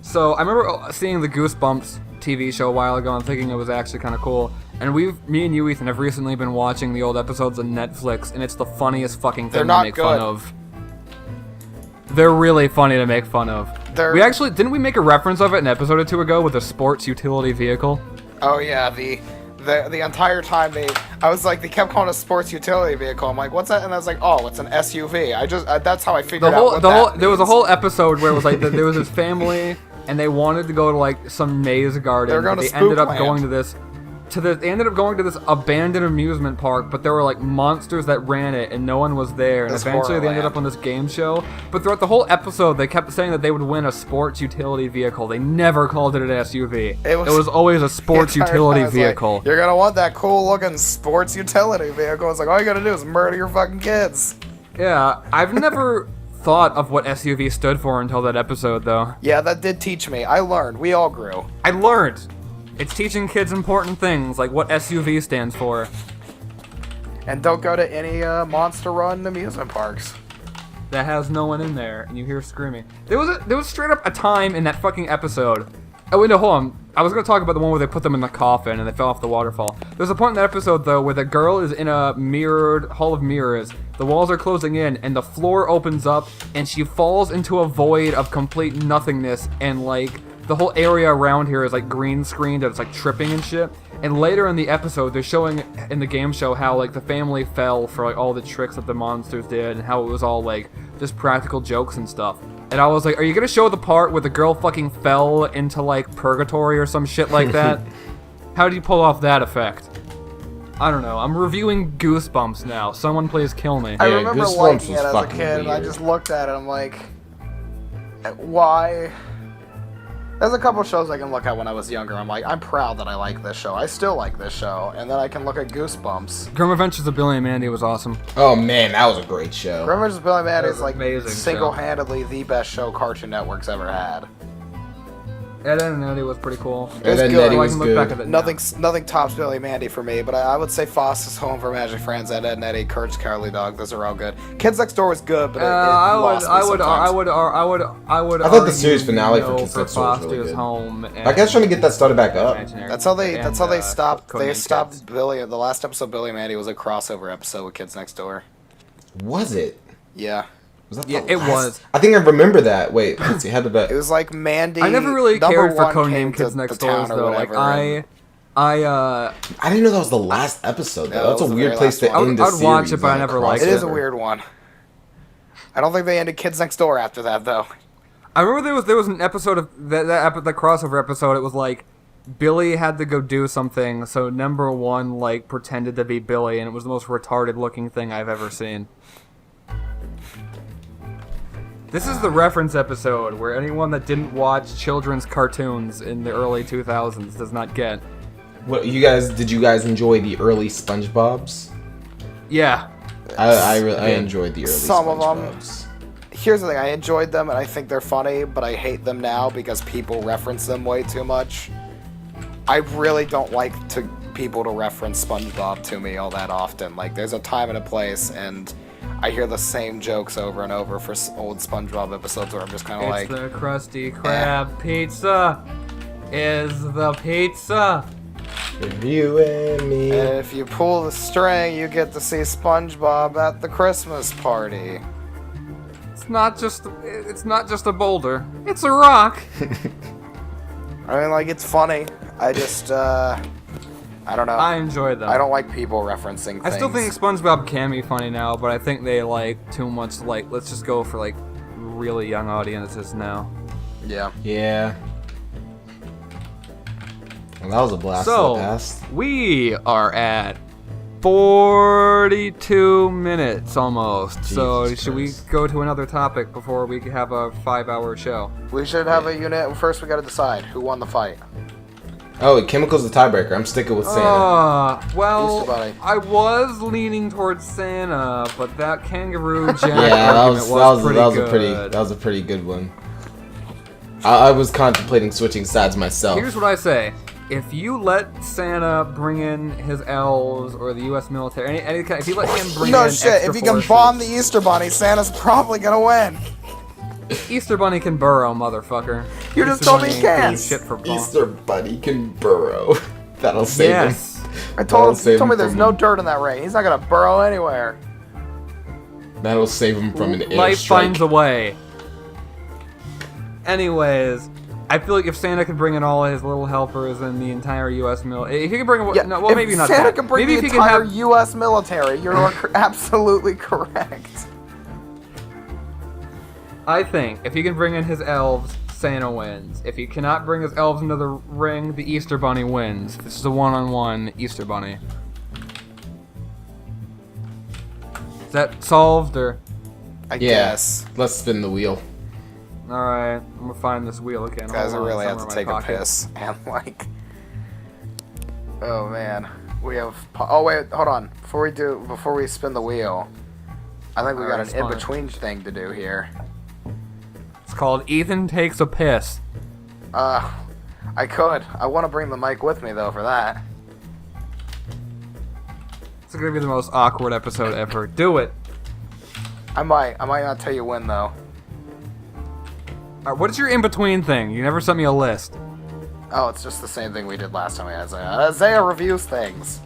so I remember seeing the Goosebumps TV show a while ago and thinking it was actually kind of cool. And me and you, Ethan, have recently been watching the old episodes of Netflix, and it's the funniest fucking thing to make fun of. They're really funny to make fun of. We actually, didn't we make a reference of it an episode or two ago with a sports utility vehicle? Oh yeah, the entire time they kept calling it a sports utility vehicle. I'm like, what's that? And I was like, oh, it's an SUV. That's how I figured out what that means. There was a whole episode where it was like there was this family and they wanted to go to like some maze garden. They were going to ended up going to this abandoned amusement park, but there were like monsters that ran it and no one was there, and eventually they ended up on this game show. But throughout the whole episode they kept saying that they would win a sports utility vehicle. They never called it an SUV. It was always a sports utility vehicle. Like, you're gonna want that cool looking sports utility vehicle. It's like, all you gotta do is murder your fucking kids. Yeah, I've never thought of what SUV stood for until that episode, though. Yeah, that did teach me. I learned. We all grew. I learned. It's teaching kids important things, like what SUV stands for. And don't go to any Monster Run amusement parks. That has no one in there, and you hear screaming. There was straight up a time in that fucking episode. Oh wait, no, hold on. I was gonna talk about the one where they put them in the coffin and they fell off the waterfall. There's a point in that episode though where the girl is in a mirrored hall of mirrors. The walls are closing in, and the floor opens up, and she falls into a void of complete nothingness, and like the whole area around here is like green screened and it's like tripping and shit. And later in the episode, they're showing in the game show how like the family fell for like all the tricks that the monsters did and how it was all like just practical jokes and stuff. And I was like, are you gonna show the part where the girl fucking fell into like purgatory or some shit like that? How do you pull off that effect? I don't know. I'm reviewing Goosebumps now. Someone please kill me. I remember Goosebumps liking it was as a fucking kid, and I weird. just looked at it. I'm like, why? There's a couple shows I can look at when I was younger. I'm like, I'm proud that I like this show. I still like this show. And then I can look at Goosebumps. Grim Adventures of Billy and Mandy was awesome. Oh man, that was a great show. Grim Adventures of Billy and Mandy That was is like amazing show. single-handedly the best show Cartoon Network's ever had. Ed, Edd and Eddy was pretty cool. It was Ed, Edd and good. Eddy I was can look back good. at it now. Nothing tops Billy and Mandy for me, but I would say Foster's Home for Magic Friends, Ed, Edd and Eddy, Courage the Cowardly Dog. Those are all good. Kids Next Door was good, but I lost me sometimes. would. I thought the series finale for argue Kids Next Door was really Foster's good. Home. I guess trying to get that started back up. That's how they stopped. They Codename stopped Kids. Billy. The last episode of Billy and Mandy was a crossover episode with Kids Next Door. Was it? Yeah. Was that Yeah, the it last- was. I think I remember that. Wait, let's see. How did that? It was like Mandy. I never really number cared for one came Codename Kids to Next the Door town or though. Like whatever, I I didn't know that was the last episode. Though. No, That's it a was the weird very place last to one. end the I'd series. watch it, but I on a never liked It is a crossover. weird one. I don't think they ended Kids Next Door after that though. I remember there was an episode of that crossover episode. It was like Billy had to go do something, so number one like pretended to be Billy, and it was the most retarded looking thing I've ever seen. This is the reference episode where anyone that didn't watch children's cartoons in the early 2000s does not get. What did you guys enjoy the early SpongeBob's? Yeah. I enjoyed the early Some of them. SpongeBob's. Here's the thing, I enjoyed them and I think they're funny, but I hate them now because people reference them way too much. I really don't like people to reference SpongeBob to me all that often. Like, there's a time and a place, and I hear the same jokes over and over for old SpongeBob episodes where I'm just kind of like... It's the Krusty Krab pizza. Is the pizza. You and me. And if you pull the string, you get to see SpongeBob at the Christmas party. It's not just a boulder. It's a rock. I mean, like, it's funny. I just, I don't know. I enjoyed them. I don't like people referencing things. I still think SpongeBob can be funny now, but I think they like too much. Like, let's just go for like really young audiences now. Yeah. Yeah. Well, that was a blast in the So past. we are at 42 minutes almost. So Jesus should we Christ. go to another topic before we have a 5-hour show? We should have a unit. First, we gotta decide who won the fight. Oh, Chemical's the tiebreaker. I'm sticking with Santa. Well, Easter Bunny. I was leaning towards Santa, but that kangaroo jack Yeah, argument was pretty good. that was a pretty good one. I was contemplating switching sides myself. Here's what I say. If you let Santa bring in his elves or the U.S. military, any kind, if you let him bring No in shit, extra if you can forces, bomb the Easter Bunny, Santa's probably gonna win. Easter Bunny can burrow, motherfucker. You just Easter told Bunny me he ain't can. doing shit for bomb. Easter Bunny can burrow. That'll save Yes. I That'll told him, save you told me him there's from- no dirt in that ring. He's not gonna burrow anywhere. him. That'll save him from an air Life strike. finds a way. Anyways, I feel like if Santa could bring in all his little helpers and the entire U.S. military, if he could bring, no, well, if maybe not Santa that. can bring Maybe the if he can entire have, U.S. military, you're absolutely correct. I think if he can bring in his elves, Santa wins. If he cannot bring his elves into the ring, the Easter Bunny wins. This is a one-on-one Easter Bunny. Is that solved, or? I Yeah. guess. Let's spin the wheel. Alright, I'm gonna find this wheel again. Guys, I Hold on, really have to somewhere in take my a pocket. piss. And, like... Oh, man. We have... Oh, wait, hold on. Before we spin the wheel, I think we got Alright, an spin it. in-between thing to do here. It's called Ethan Takes a Piss. I could. I want to bring the mic with me, though, for that. It's gonna be the most awkward episode ever. Do it! I might not tell you when, though. Alright, what is your in-between thing? You never sent me a list. Oh, it's just the same thing we did last time we had Isaiah. Isaiah reviews things.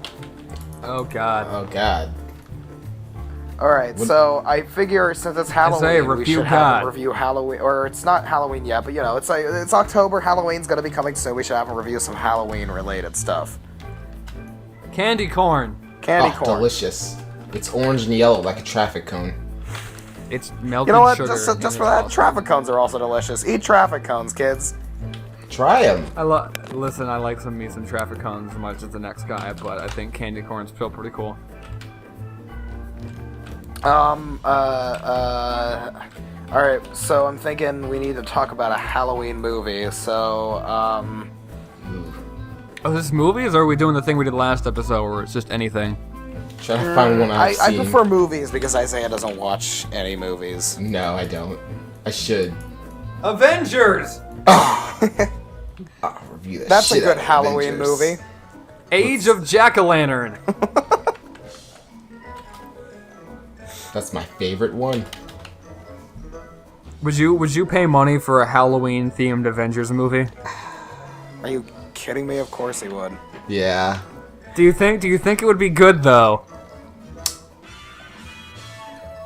Oh god. Oh God. Alright, so I figure since it's Halloween, Isaiah, we review should have God. a review Halloween. Or it's not Halloween yet, but you know, it's October. Halloween's gonna be coming soon. We should have a review of some Halloween-related stuff. Candy corn. Candy Oh, corn. delicious. It's orange and yellow like a traffic cone. It's melted You know what? sugar. Just in for it that, also. traffic cones are also delicious. Eat traffic cones, kids. Try them. Listen, I like some traffic cones as much as the next guy, but I think candy corn's still pretty cool. Alright, so I'm thinking we need to talk about a Halloween movie, so, Oh, this movies, or are we doing the thing we did last episode where it's just anything? Try to find one I I've seen. prefer movies because Isaiah doesn't watch any movies. No, I don't. I should. Avengers! I'll review that That's a shit good out of Halloween Avengers. movie. Age of Jack-o'-lantern. That's my favorite one. Would you pay money for a Halloween-themed Avengers movie? Are you kidding me? Of course he would. Yeah. Do you think it would be good though?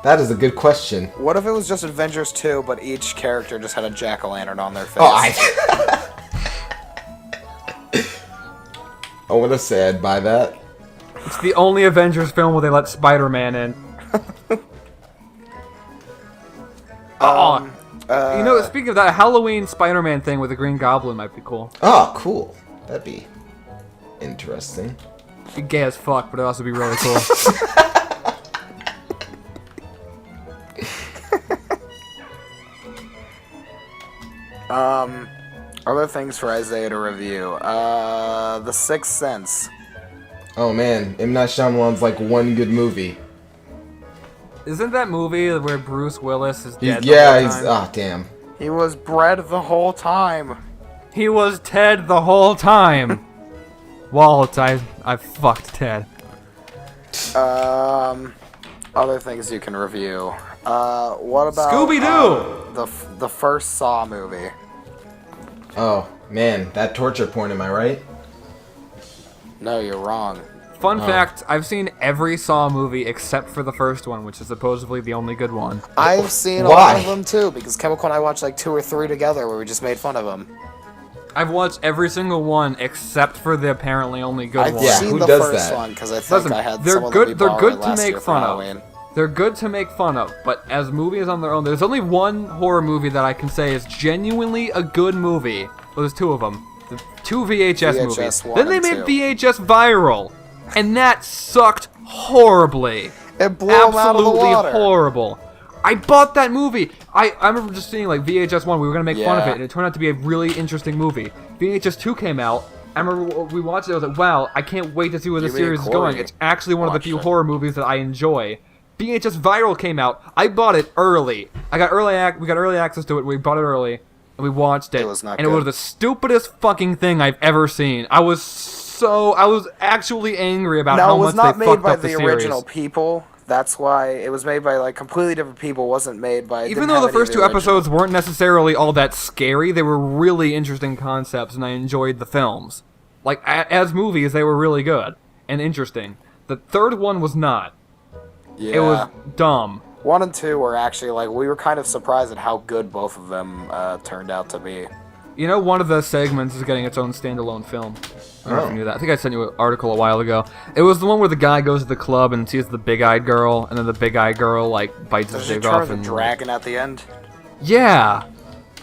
That is a good question. What if it was just Avengers 2, but each character just had a jack-o'-lantern on their face? Oh, I want to say I'd buy that. It's the only Avengers film where they let Spider-Man in. You know, speaking of that, a Halloween Spider-Man thing with the Green Goblin might be cool. Oh, cool. That'd be interesting. It'd be gay as fuck, but it'd also be really cool. Other things for Isaiah to review. The Sixth Sense. Oh man, M. Night Shyamalan's like one good movie. Isn't that movie where Bruce Willis is dead? Damn. He was bred the whole time. He was Ted the whole time. Walt, I fucked Ted. Other things you can review. What about Scooby-Doo? The first Saw movie? Oh man, that torture porn. Am I right? No, you're wrong. Fun fact, I've seen every Saw movie except for the first one, which is supposedly the only good one. I've seen a lot of them too, because Chemical and I watched like 2 or 3 together where we just made fun of them. I've watched every single one except for the apparently only good one. I've Yeah, seen who the does first that? one because I think Listen, I had they're some of good. the people They're good already to last make year for fun Halloween. of. They're good to make fun of, but as movies on their own, there's only one horror movie that I can say is genuinely a good movie. Well, there's 2 of them. The 2 VHS movies. 1 Then they and made 2. VHS Viral, and that sucked horribly. It blew them out of the Absolutely water. horrible. I bought that movie. I remember just seeing like VHS 1, we were going to make fun of Yeah. it, and it turned out to be a really interesting movie. VHS 2 came out. I remember we watched it, I was like, wow, I can't wait to see where the You mean series is Corey going. It's actually one of the few watched it. horror movies that I enjoy. VHS Viral came out. I bought it early. We got early access to it. We bought it early, and we watched it. It was not and it was good. the stupidest fucking thing I've ever seen. I was actually angry about Now, how it was much not they made fucked by up the the series. original people. That's why it was made by like completely different people. It wasn't made by. Even though the first 2 episodes weren't necessarily all that scary, they were really interesting concepts, and I enjoyed the films. Like, as movies, they were really good and interesting. The third one was not. Yeah. It was dumb. 1 and 2 were actually like we were kind of surprised at how good both of them turned out to be. You know, one of the segments is getting its own standalone film. I don't know if you knew that. I think I sent you an article a while ago. It was the one where the guy goes to the club and sees the big-eyed girl, and then the big-eyed girl, like, bites his Does it dick turn off. the And dragon at the end? yeah!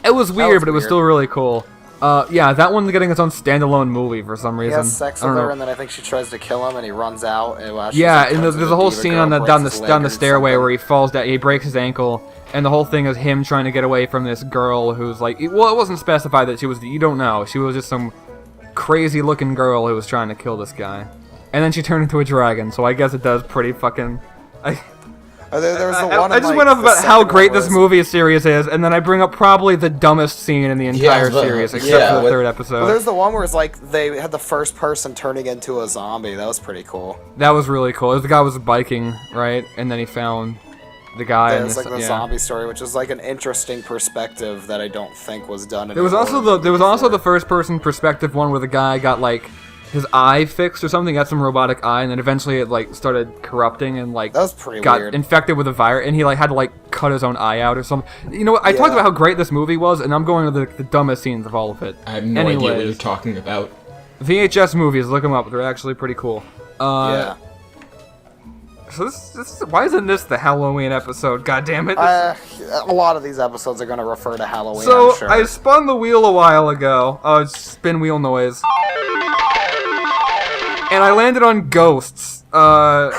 It was weird, but it was weird. still really cool. Yeah, that one's getting its own standalone movie for some He reason. has sex I don't with her, know. and then I think she tries to kill him, and he runs out. And while she's, Yeah, like, and turns there's into a whole diva scene girl, on the breaks down his leg the or stairway something. where he falls down, he breaks his ankle, and the whole thing is him trying to get away from this girl who's like, well, it wasn't specified that she was. You don't know. She was just some crazy-looking girl who was trying to kill this guy, and then she turned into a dragon. So I guess it does pretty fucking. There was the one I in, just like, went off the about how second great one this was- movie series is, and then I bring up probably the dumbest scene in the entire but- series, except yeah, for the what- third Well, episode. there's the one where it's like they had the first person turning into a zombie. That was pretty cool. That was really cool. The guy was biking, right? And then he found the guy. and There's like the yeah. zombie story, which is like an interesting perspective that I don't think was done. In There was a also horror the movie also the before. first person perspective one where the guy got like his eye fixed or something, got some robotic eye, and then eventually it like started corrupting and like That was pretty got weird. infected with a virus, and he like had to like cut his own eye out or something. You know what? I talked Yeah. about how great this movie was, and I'm going to the dumbest scenes of all of it. I have no idea what you're Anyways, talking about. VHS movies, look them up. They're actually pretty cool. Yeah. So this why isn't this the Halloween episode? God damn it! A lot of these episodes are going to refer to Halloween. So I'm sure. I spun the wheel a while ago. Oh, it's spin wheel noise. And I landed on ghosts. I'm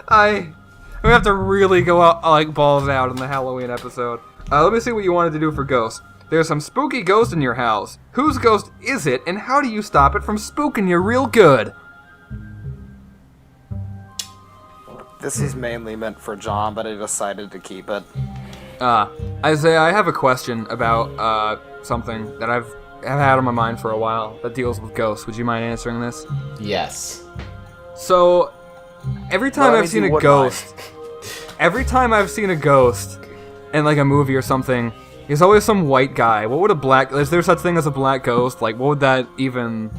gonna have to really go out like balls out in the Halloween episode. Let me see what you wanted to do for ghosts. There's some spooky ghost in your house. Whose ghost is it, and how do you stop it from spooking you real good? This is mainly meant for John, but I decided to keep it. Isaiah, I have a question about something that I've had on my mind for a while that deals with ghosts. Would you mind answering this? Yes. So, every time that I've means seen you a wouldn't ghost, in like a movie or something, there's always some white guy. What would is there such thing as a black ghost? Like, what would that even...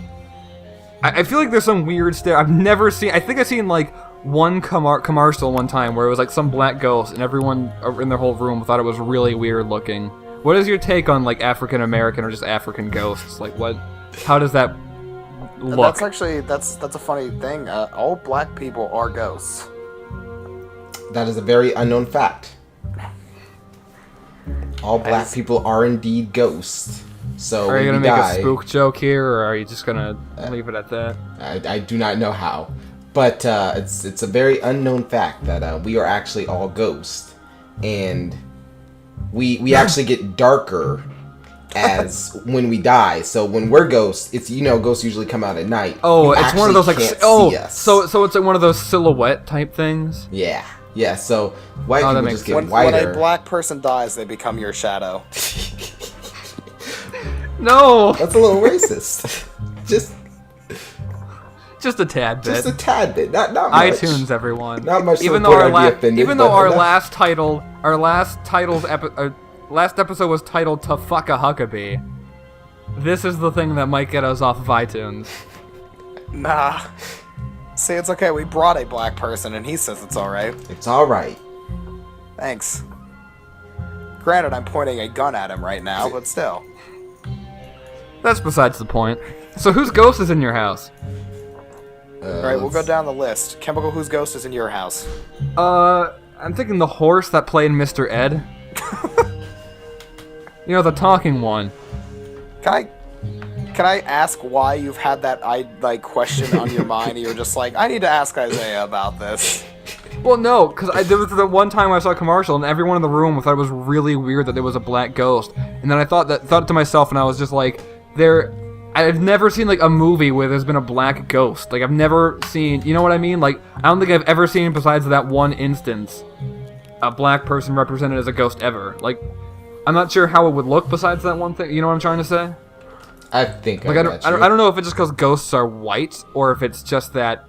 I feel like there's some weird I've never seen... I think I've seen like one commercial one time where it was like some black ghost and everyone in their whole room thought it was really weird looking. What is your take on like African American or just African ghosts? Like how does that look? That's actually that's a funny thing. All black people are ghosts. That is a very unknown fact. All black people are indeed ghosts. So Are you when gonna we make die, a spook joke here, or are you just gonna leave it at that? I do not know how, but it's a very unknown fact that we are actually all ghosts, and we actually get darker as when we die. So when we're ghosts, it's ghosts usually come out at night. Oh, You it's one of those like actually can't see us. so it's like one of those silhouette type things. Yeah. So white that people makes just get sense. When whiter. a black person dies, they become your shadow. No, That's a little racist. Just just a tad bit. a tad bit. Not much. iTunes, everyone. Not much. Even so though the our board I'd be offended, even though but our enough. last episode was titled "To Fuck a Huckabee," this is the thing that might get us off of iTunes. Nah. See, it's okay. We brought a black person, and he says it's alright. It's all right. Thanks. Granted, I'm pointing a gun at him right now, but still. That's besides the point. So whose ghost is in your house? Alright, we'll go down the list. Chemical, whose ghost is in your house? I'm thinking the horse that played Mr. Ed. The talking one. Can I ask why you've had that question on your mind and you're just like, I need to ask Isaiah about this? Well, no, because there was the one time I saw a commercial and everyone in the room thought it was really weird that there was a black ghost, and then I thought to myself, and I was just like, I've never seen like a movie where there's been a black ghost. Like I've never seen, you know what I mean? Like I don't think I've ever seen, besides that one instance, a black person represented as a ghost ever. Like I'm not sure how it would look besides that one thing. You know what I'm trying to say? I think Like I don't know if it's just because ghosts are white or if it's just that.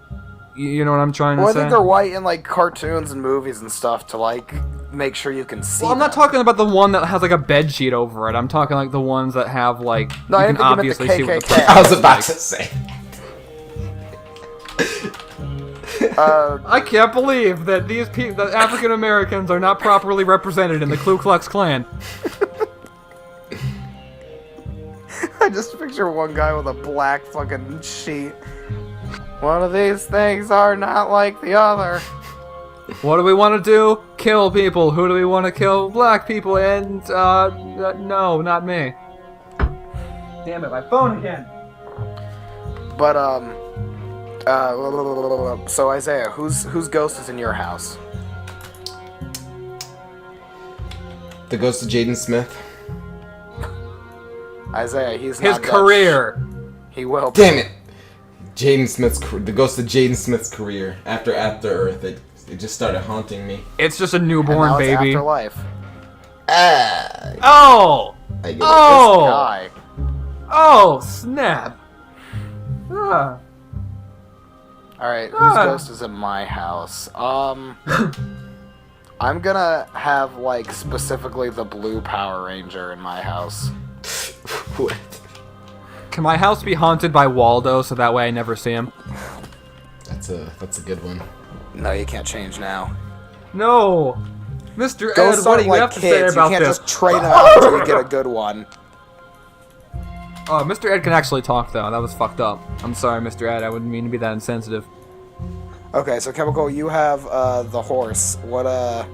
You know what I'm trying to say? Well, I think they're white in like cartoons and movies and stuff to like make sure you can see. Well, I'm not them. talking about the one that has like a bed sheet over it. I'm talking like the ones that have like No, I you didn't can think you meant the obviously see what the KKK. I was about to say. I can't believe that these people, that African Americans, are not properly represented in the Ku Klux Klan. I just picture one guy with a black fucking sheet. One of these things are not like the other. What do we want to do? Kill people. Who do we want to kill? Black people. And no, not me. Damn it, my phone again. But so Isaiah, whose ghost is in your house? The ghost of Jaden Smith. Isaiah, he's His not Dutch. career. He will be. Damn it! The ghost of Jaden Smith's career after Earth. It just started haunting me. It's just a And newborn now it's baby. Afterlife. Oh! I get Oh! This guy. Oh, snap. Ah. Alright, whose Ah. ghost is in my house? I'm gonna have, like, specifically the blue Power Ranger in my house. it. What? Can my house be haunted by Waldo so that way I never see him? That's a good one. No, you can't change now. No! Mr. Ed, Ghosts what do aren't you like have to say kids. You about can't this? just train them out until you get a good one. Oh, Mr. Ed can actually talk, though. That was fucked up. I'm sorry, Mr. Ed. I wouldn't mean to be that insensitive. Okay, so Chemical, you have the horse. What are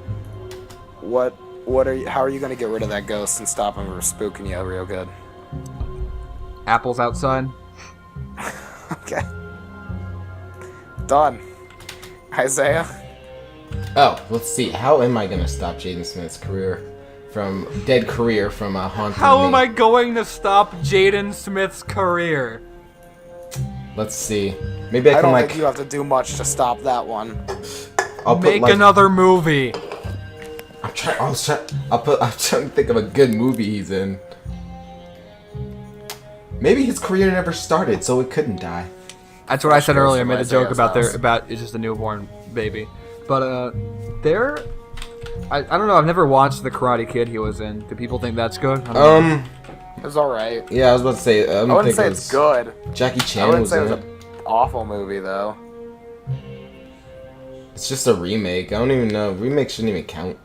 you? How are you gonna get rid of that ghost and stop him from spooking you real good? Apples outside. Okay. Done. Isaiah. Oh, let's see. How am I gonna stop Jaden Smith's career from haunting How me? am I going to stop Jaden Smith's career? Let's see. Maybe I I can don't like. think you have to do much to stop that one. I'll put Make like. another movie. I'm trying to think of a good movie he's in. Maybe his career never started, so it couldn't die. That's what I said Goes earlier. I from made a joke Isaiah's about house. it's just a newborn baby. But I don't know. I've never watched the Karate Kid he was in. Do people think that's good? I don't know. It was alright. Yeah, I was about to say. I I don't wouldn't think say it it's was. good. Jackie I Chan wouldn't was say it in was it. an awful movie though. It's just a remake. I don't even know. Remakes shouldn't even count.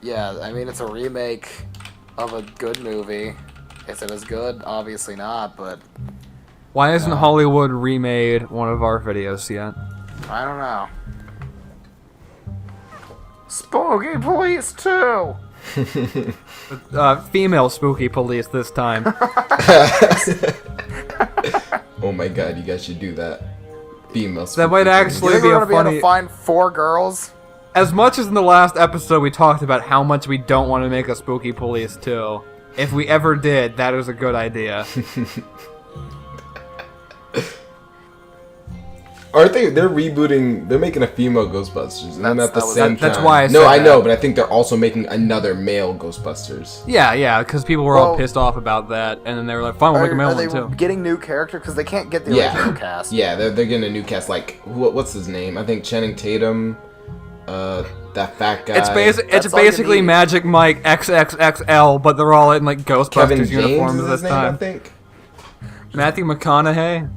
Yeah, I mean it's a remake of a good movie. Is it as good? Obviously not, but Why hasn't Hollywood remade one of our videos yet? I don't know. Spooky Police 2! Female spooky police this time. Oh my god, you guys should do that. Female. That might You actually think be we're a gonna be able funny. to find 4 girls? As much as in the last episode we talked about how much we don't want to make a spooky police 2, If we ever did, that is a good idea. Aren't they? They're rebooting. They're making a female Ghostbusters, and then at the same time. That's why I said No, I know, that. but I think they're also making another male Ghostbusters. Yeah, because people were all Well- pissed off about that, and then they were like, fine, we'll make a male Are they one too. getting new character? Because they can't get the original cast. Yeah, they're getting a new cast. Like, what's his name? I think Channing Tatum, that fat guy. It's That's all you basically need. Magic Mike XXXL, but they're all in like Ghostbusters Kevin James uniforms is this his name, I time. think. Matthew McConaughey.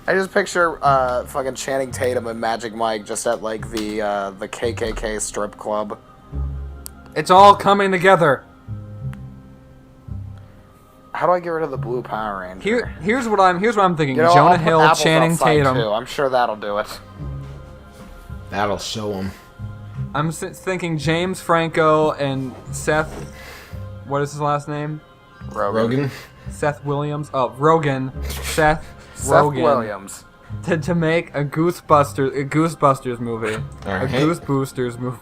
I just picture fucking Channing Tatum and Magic Mike just at like the KKK strip club. It's all coming together. How do I get rid of the blue Power Ranger? Here's what I'm thinking. You know, Jonah I'll put Hill, apples Channing outside, Tatum. too. I'm sure that'll do it. That'll show him. I'm thinking James Franco and Seth. What is his last name? Rogan. Seth Williams. Oh, Rogan. Seth Seth Williams. To make a Goosebusters movie. All A right. Goose Boosters movie.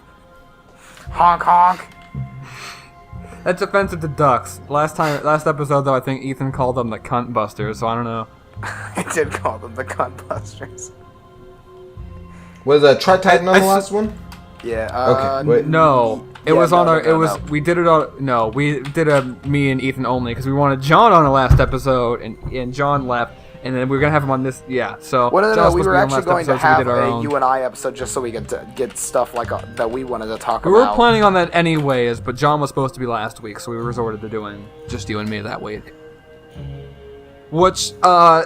Honk honk. That's offensive to ducks. Last episode though, I think Ethan called them the Cunt Busters, so I don't know. I did call them the Gunbusters. Was Tri-Titan on I the s- last one? Yeah. Okay, wait. No, it yeah, was no, on no, our. no, It was no. we did it on. No, we did a me and Ethan only because we wanted John on the last episode, and John left, and then we were gonna have him on this. Yeah, so. Well, no, John's we supposed to were be on actually last going to episode, so we have did our a own. you and I episode just so we could get stuff like that we wanted to talk We about. were planning on that anyways, but John was supposed to be last week, so we resorted to doing just you and me that week. Which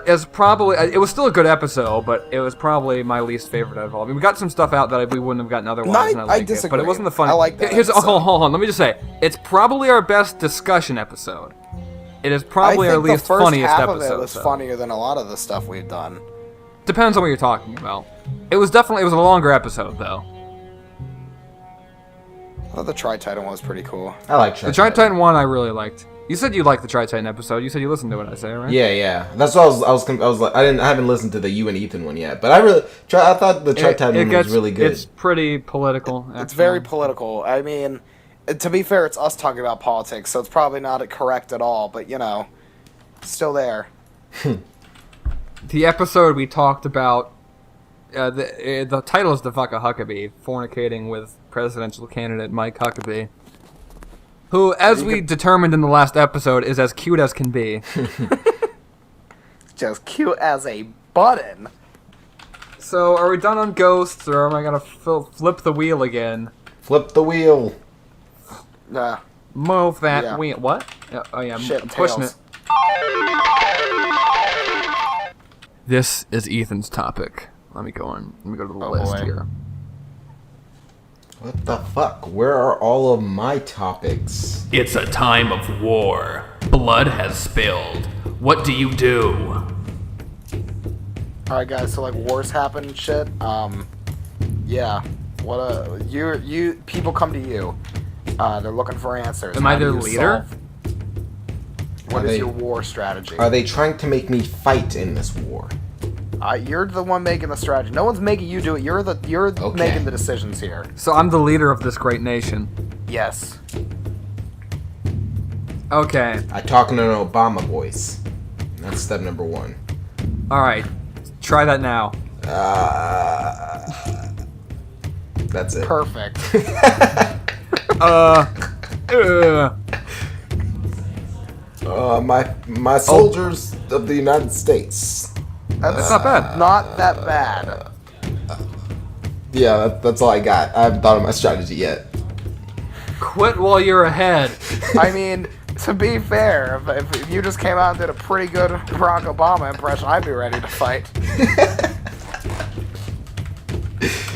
is probably it was still a good episode, but it was probably my least favorite of all. I mean, we got some stuff out that we wouldn't have gotten otherwise, No, and I I liked it, but disagree. it wasn't the fun. I like that Here's episode. hold on. Let me just say, it's probably our best discussion episode. It is I probably our think the least first funniest half episode. of it was so. funnier than a lot of the stuff we've done. Depends on what you're talking about. It was a longer episode though. I thought the Tri-Titan one was pretty cool. I like The Tri-Titan. Tri-Titan one I really liked. You said you liked the Tri-Titan episode. You said you listened to it. I say right? Yeah. That's what I was like. I haven't listened to the you and Ethan one yet, but I thought the Tri-Titan one was really good. It's pretty political. It's actually. very political. I mean, to be fair, it's us talking about politics, so it's probably not correct at all, but, you know, it's still there. The episode we talked about, the title is the fuck a Huckabee, fornicating with presidential candidate Mike Huckabee, who, as we determined in the last episode, is as cute as can be. Just cute as a button. So, are we done on ghosts, or am I gonna flip the wheel again? Flip the wheel. Move that Yeah. wheel. What? Oh yeah, Shit, I'm pushing tails. it. This is Ethan's topic. Let me go to the Oh, list boy. here. What the fuck? Where are all of my topics? It's a time of war. Blood has spilled. What do you do? Alright, guys, so, like, wars happen and shit. Yeah. People come to you. They're looking for answers. Am I How do their you leader? What Are is they- your war strategy? Are they trying to make me fight in this war? You're the one making the strategy. No one's making you do it. You're Okay. making the decisions here. So I'm the leader of this great nation. Yes. Okay. I talk in an Obama voice. That's step number one. All right. Try that now. That's it. Perfect. My soldiers of the United States. That's not bad. Not that bad. Yeah, that's all I got. I haven't thought of my strategy yet. Quit while you're ahead. I mean, to be fair, if you just came out and did a pretty good Barack Obama impression, I'd be ready to fight.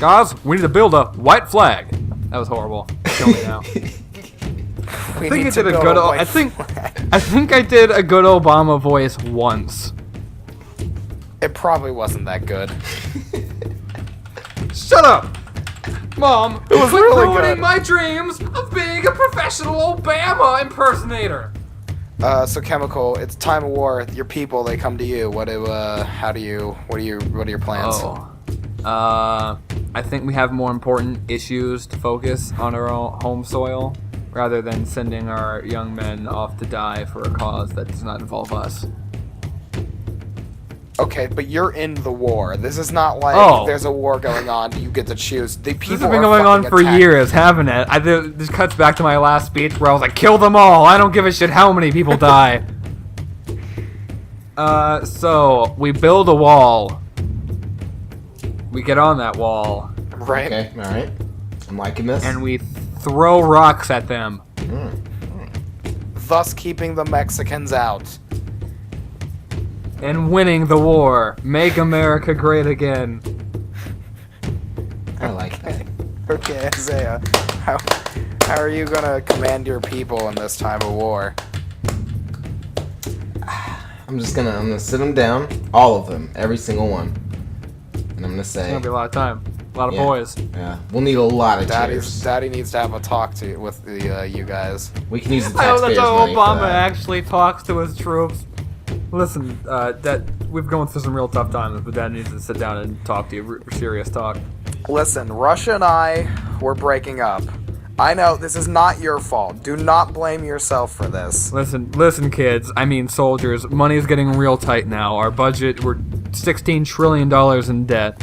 Guys, we need to build a white flag. That was horrible. Kill me now. We I think need I to did a build good. white I think flag. I think I did a good Obama voice once. It probably wasn't that good. Shut up, Mom. It was quit really ruining good. my dreams of being a professional Obama impersonator. So Chemical, it's time of war. Your people, they come to you. What are your plans? I think we have more important issues to focus on our own home soil. rather than sending our young men off to die for a cause that does not involve us. Okay, but you're in the war. This is not like there's a war going on. You get to choose. The people This has been going on for years, haven't it? This cuts back to my last speech where I was like, kill them all. I don't give a shit how many people die. So we build a wall. We get on that wall. Right. Okay, alright. I'm liking this. And we throw rocks at them. Thus keeping the Mexicans out. And winning the war. Make America great again. I like that. Okay, Isaiah. How are you gonna command your people in this time of war? I'm gonna sit them down, all of them, every single one, and I'm gonna say, It's gonna be a lot of time. A lot of Yeah. boys. yeah, we'll need a lot of chairs. Daddy needs to have a talk with you guys. We can use the I hope taxpayers' that's how money for Obama that. actually talks to his troops. Listen, Dad, we've gone through some real tough times, but Dad needs to sit down and talk to you, serious talk. Listen, Russia and I were breaking up. I know this is not your fault. Do not blame yourself for this. Listen, kids. I mean, soldiers. Money's getting real tight now. Our budget, we're $16 trillion in debt.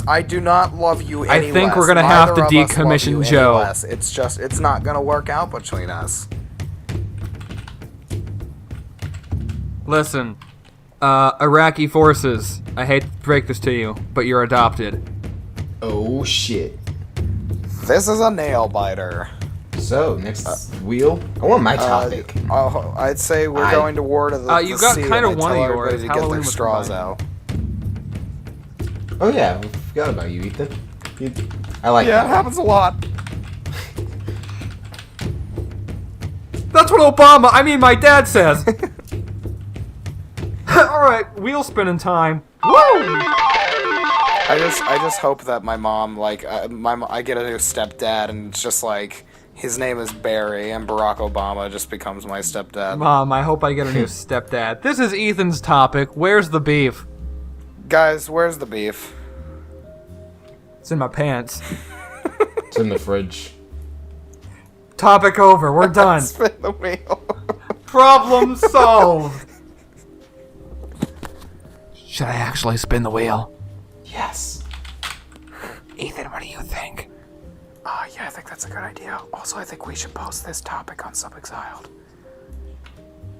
I do not love you any I think less. we're gonna have to Neither of us love decommission you any Joe. less. It's not gonna work out between us. Listen, Iraqi forces. I hate to break this to you, but you're adopted. Oh shit. This is a nail biter. So next wheel. I want my topic. I'd say we're going to war to the you got sea, kinda and I one of tell yours. everybody to get Halloween their was straws combined. out. Oh yeah, we forgot about you, Ethan. I like Yeah, that. it happens a lot. That's what my dad says. Alright, wheel spinning time. Woo! I just hope that my mom, like, I get a new stepdad, and it's just like, his name is Barry, and Barack Obama just becomes my stepdad. Mom, I hope I get a new stepdad. This is Ethan's topic. Where's the beef? Guys, where's the beef? It's in my pants. It's in the fridge. Topic over. We're done. Spin the wheel. Problem solved. Should I actually spin the wheel? Yes. Ethan, what do you think? Yeah, I think that's a good idea. Also, I think we should post this topic on Subxziled.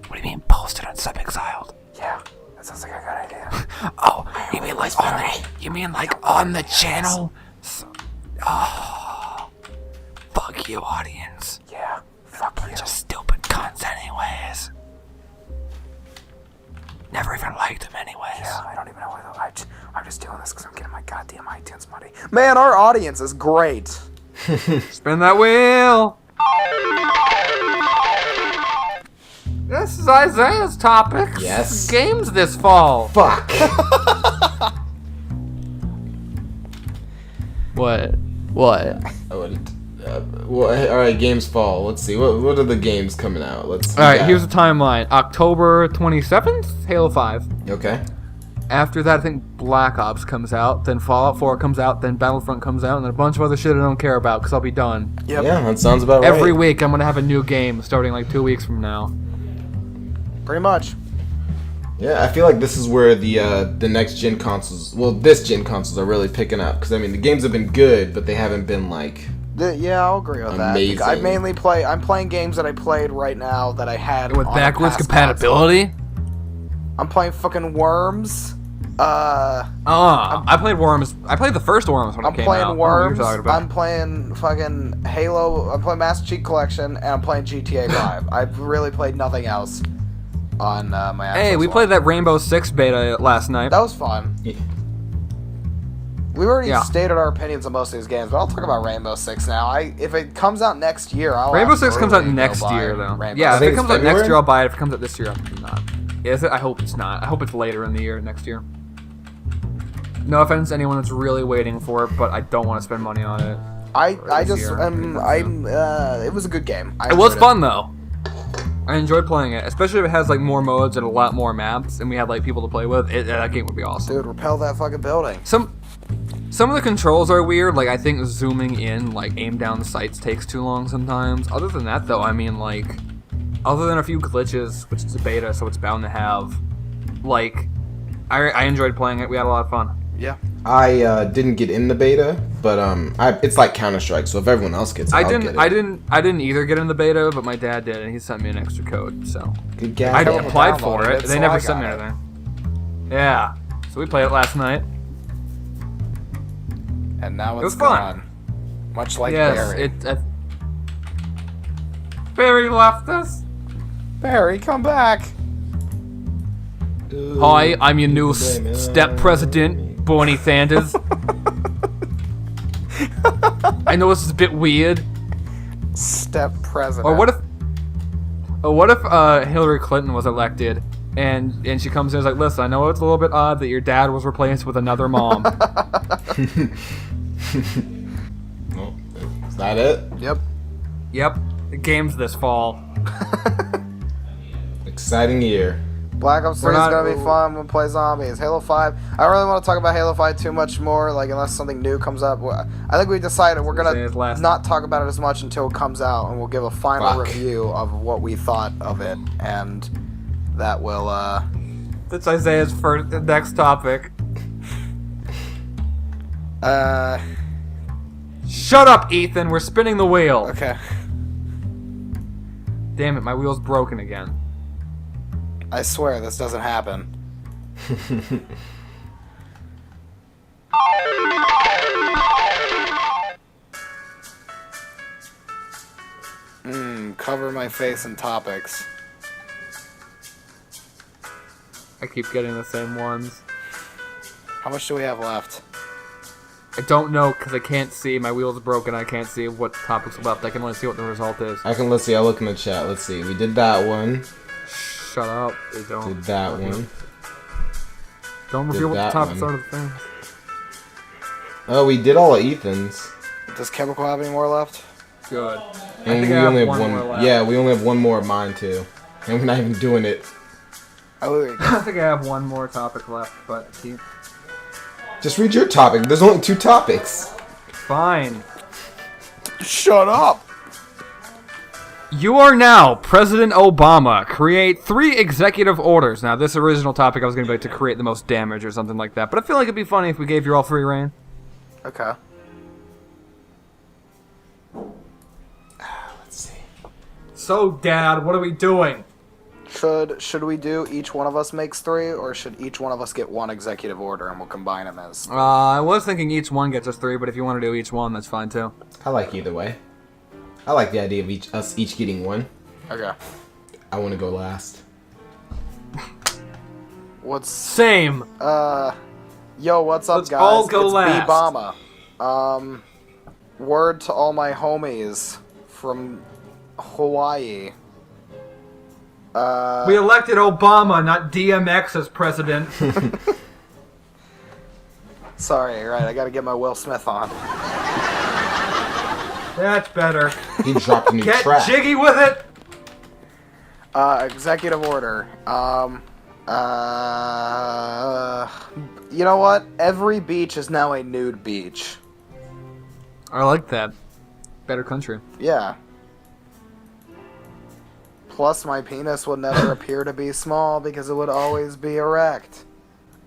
What do you mean post it on Subxziled? Yeah, that sounds like a good idea. Oh, you mean like on the channel? Fuck you, audience. Yeah, fuck you. Just stupid cunts anyways. Never even liked them anyways. Yeah, I don't even know why though. I'm just doing this because I'm getting my goddamn iTunes money. Man, our audience is great. Spin that wheel. This is Isaiah's topic. Yes. Games this fall. Fuck. What? All right, games fall. Let's see. What are the games coming out? Let's. All right, here's the timeline. October 27th, Halo 5. Okay. After that, I think Black Ops comes out. Then Fallout 4 comes out. Then Battlefront comes out. And then a bunch of other shit I don't care about because I'll be done. Yep. Yeah, that sounds about right. Every week, I'm going to have a new game starting like 2 weeks from now. Pretty much. Yeah, I feel like this is where the next gen consoles, well, this gen consoles are really picking up because I mean the games have been good, but they haven't been like. Yeah, I'll agree with Amazing. that. I mainly I'm playing games that I played right now that I had With on a backwards past compatibility? console. I'm playing fucking Worms. I played Worms. I played the first Worms when I'm it came playing out. I don't know what Worms. you're talking about. I'm playing fucking Halo. I'm playing Master Chief Collection, and I'm playing GTA 5. I've really played nothing else on my Xbox Hey, we One. played that Rainbow Six beta last night. That was fun. Yeah. We already Yeah. stated our opinions on most of these games, but I'll talk about Rainbow Six now. If it comes out next year, I'll Rainbow Six comes out absolutely go next buy year, though. Rainbow Yeah, if Six. it it's comes out next February? year, I'll buy it. If it comes out this year, I'm not. Is it? I hope it's not. I hope it's later in the year, next year. No offense to anyone that's really waiting for it, but I don't want to spend money on it. I just year. it was a good game. It was fun, though. I enjoyed playing it, especially if it has like more modes and a lot more maps, and we had like people to play with. That game would be awesome. Dude, repel that fucking building. Some of the controls are weird. Like, I think zooming in, like, aim down sights takes too long sometimes. Other than that, though, I mean, like, other than a few glitches, which is a beta, so it's bound to have, like, I enjoyed playing it. We had a lot of fun. Yeah. I didn't get in the beta, but it's like Counter-Strike. So if everyone else gets it, I'll get it. I didn't either get in the beta, but my dad did, and he sent me an extra code. So Good guy. I haven't applied for downloaded it. it, They so never I sent me got it. anything. Yeah. So we played it last night. And now it's was fun. gone. Much like Yes, Barry. Barry left us. Barry, come back. Hi, I'm your new step president, Bernie Sanders. I know this is a bit weird. Step president. Or what if Hillary Clinton was elected and she comes in and is like, listen, I know it's a little bit odd that your dad was replaced with another mom. Well, is that it? Yep. Yep, the game's this fall. Exciting year. Black Ops 3 is not- gonna be fun. We'll play zombies. Halo 5. I don't really want to talk about Halo 5 too much more, like unless something new comes up. I think we decided we're Say his gonna last- not talk about it as much until it comes out, and we'll give a final Fuck. review of what we thought of it, and that will. That's Isaiah's next topic. Shut up, Ethan. We're spinning the wheel. Okay. Damn it, my wheel's broken again. I swear this doesn't happen. Cover my face in topics. I keep getting the same ones. How much do we have left? I don't know because I can't see. My wheel's broken. I can't see what topics are left. I can only see what the result is. Let's see, I'll look in the chat. Let's see. We did that one. Shut up. They don't. Did that one. Don't reveal what the that topics one. are of the things. Oh, we did all of Ethan's. Does Chemical have any more left? Good. And we only have one. Yeah, we only have one more of mine too. And we're not even doing it. Oh, I think I have one more topic left, but Just read your topic. There's only 2 topics. fine. shut up! You are now President Obama. Create 3 executive orders. Now, this original topic I was going to be like to create the most damage or something like that, but I feel like it'd be funny if we gave you all free reign. Okay. Let's see. So, Dad, what are we doing? Should we do each one of us makes 3, or should each one of us get 1 executive order and we'll combine them as? I was thinking each one gets us 3, but if you want to do each one, that's fine too. I like either way. I like the idea of us each getting 1. Okay. I want to go last. What's Same. Yo, what's up, Let's guys? all go it's last. B-Bomba. Word to all my homies from Hawaii. We elected Obama, not DMX, as president. Sorry, right, I gotta get my Will Smith on. That's better. He dropped a new Get track. jiggy with it. Executive order. You know what? Every beach is now a nude beach. I like that. Better country. Yeah. Plus, my penis would never appear to be small because it would always be erect.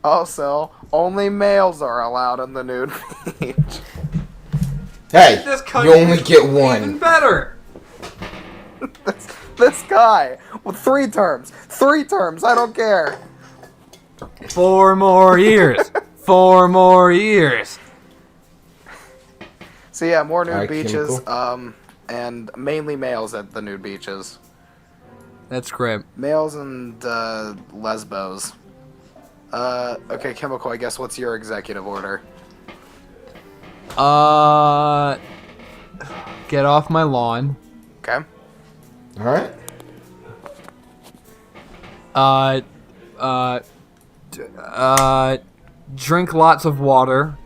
Also, only males are allowed in the nude beach. Hey, This you country only is get Even 1. better. This guy with 3 terms. 3 terms, I don't care. 4 more years. 4 more years. So yeah, more nude Alright, beaches, Chemical. and mainly males at the nude beaches. That's great. Males and lesbos. Okay, Chemical, I guess what's your executive order? Get off my lawn. Okay. Alright. Drink lots of water.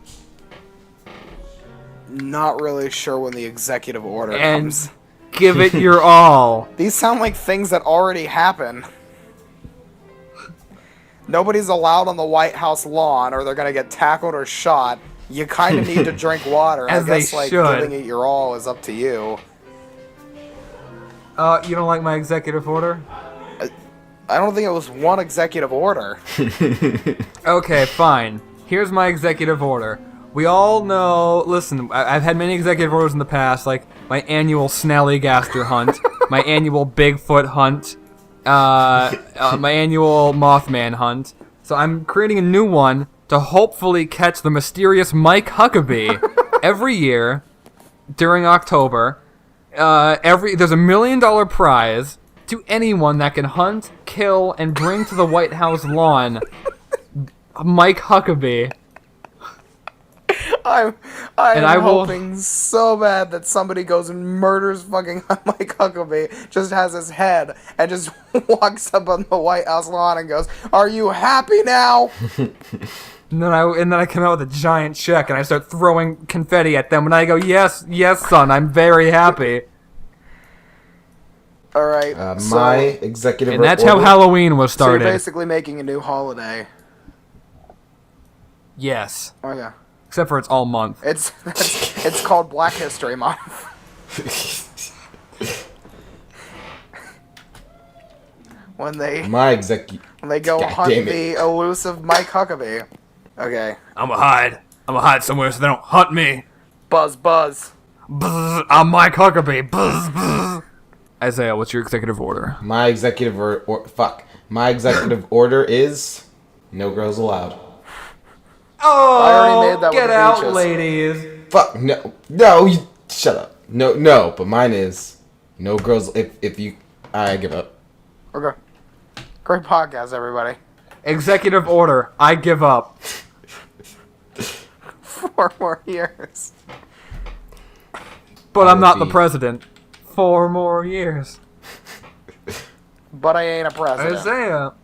Not really sure when the executive order And comes. give it your all. These sound like things that already happen. Nobody's allowed on the White House lawn or they're gonna get tackled or shot. You kind of need to drink water. As I guess, they like, should. giving it your all is up to you. You don't like my executive order? I don't think it was one executive order. Okay, fine. Here's my executive order. We all know, listen, I've had many executive orders in the past, like my annual Snallygaster hunt, my annual Bigfoot hunt, my annual Mothman hunt. So I'm creating a new one to hopefully catch the mysterious Mike Huckabee every year during October. There's $1 million prize to anyone that can hunt, kill, and bring to the White House lawn Mike Huckabee. I'm I will- hoping so bad that somebody goes and murders fucking Mike Huckabee, just has his head, and just walks up on the White House lawn and goes, "Are you happy now?" And then I come out with a giant check and I start throwing confetti at them and I go, yes, son, I'm very happy. Alright, My executive And that's order. how Halloween was so you're started. basically making a new holiday. Yes. Oh yeah. Except for it's all month. It's called Black History Month. when they go God hunt damn it. the elusive Mike Huckabee. Okay. I'ma hide somewhere so they don't hunt me. Buzz. Bzz, I'm Mike Huckabee. Bzz, bzz. Isaiah, what's your executive order? My executive My executive order is no girls allowed. Oh, I already made that get with the out, beaches. ladies. Fuck no, you shut up. No, but mine is no girls. If you, I give up. Okay. Great podcast, everybody. Executive order, I give up. 4 more years. But I'm not the be- president. 4 more years. But I ain't a president.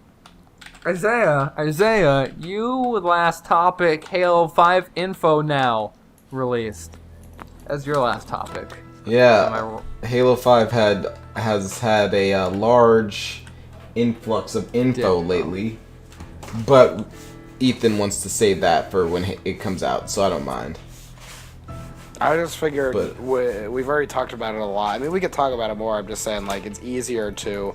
Isaiah, you last topic, Halo 5 info now released. That's your last topic. Yeah, Halo 5 has had a large influx of info lately, but Ethan wants to save that for when it comes out, so I don't mind. I just figured But- we've already talked about it a lot. I mean, we could talk about it more. I'm just saying, like, it's easier to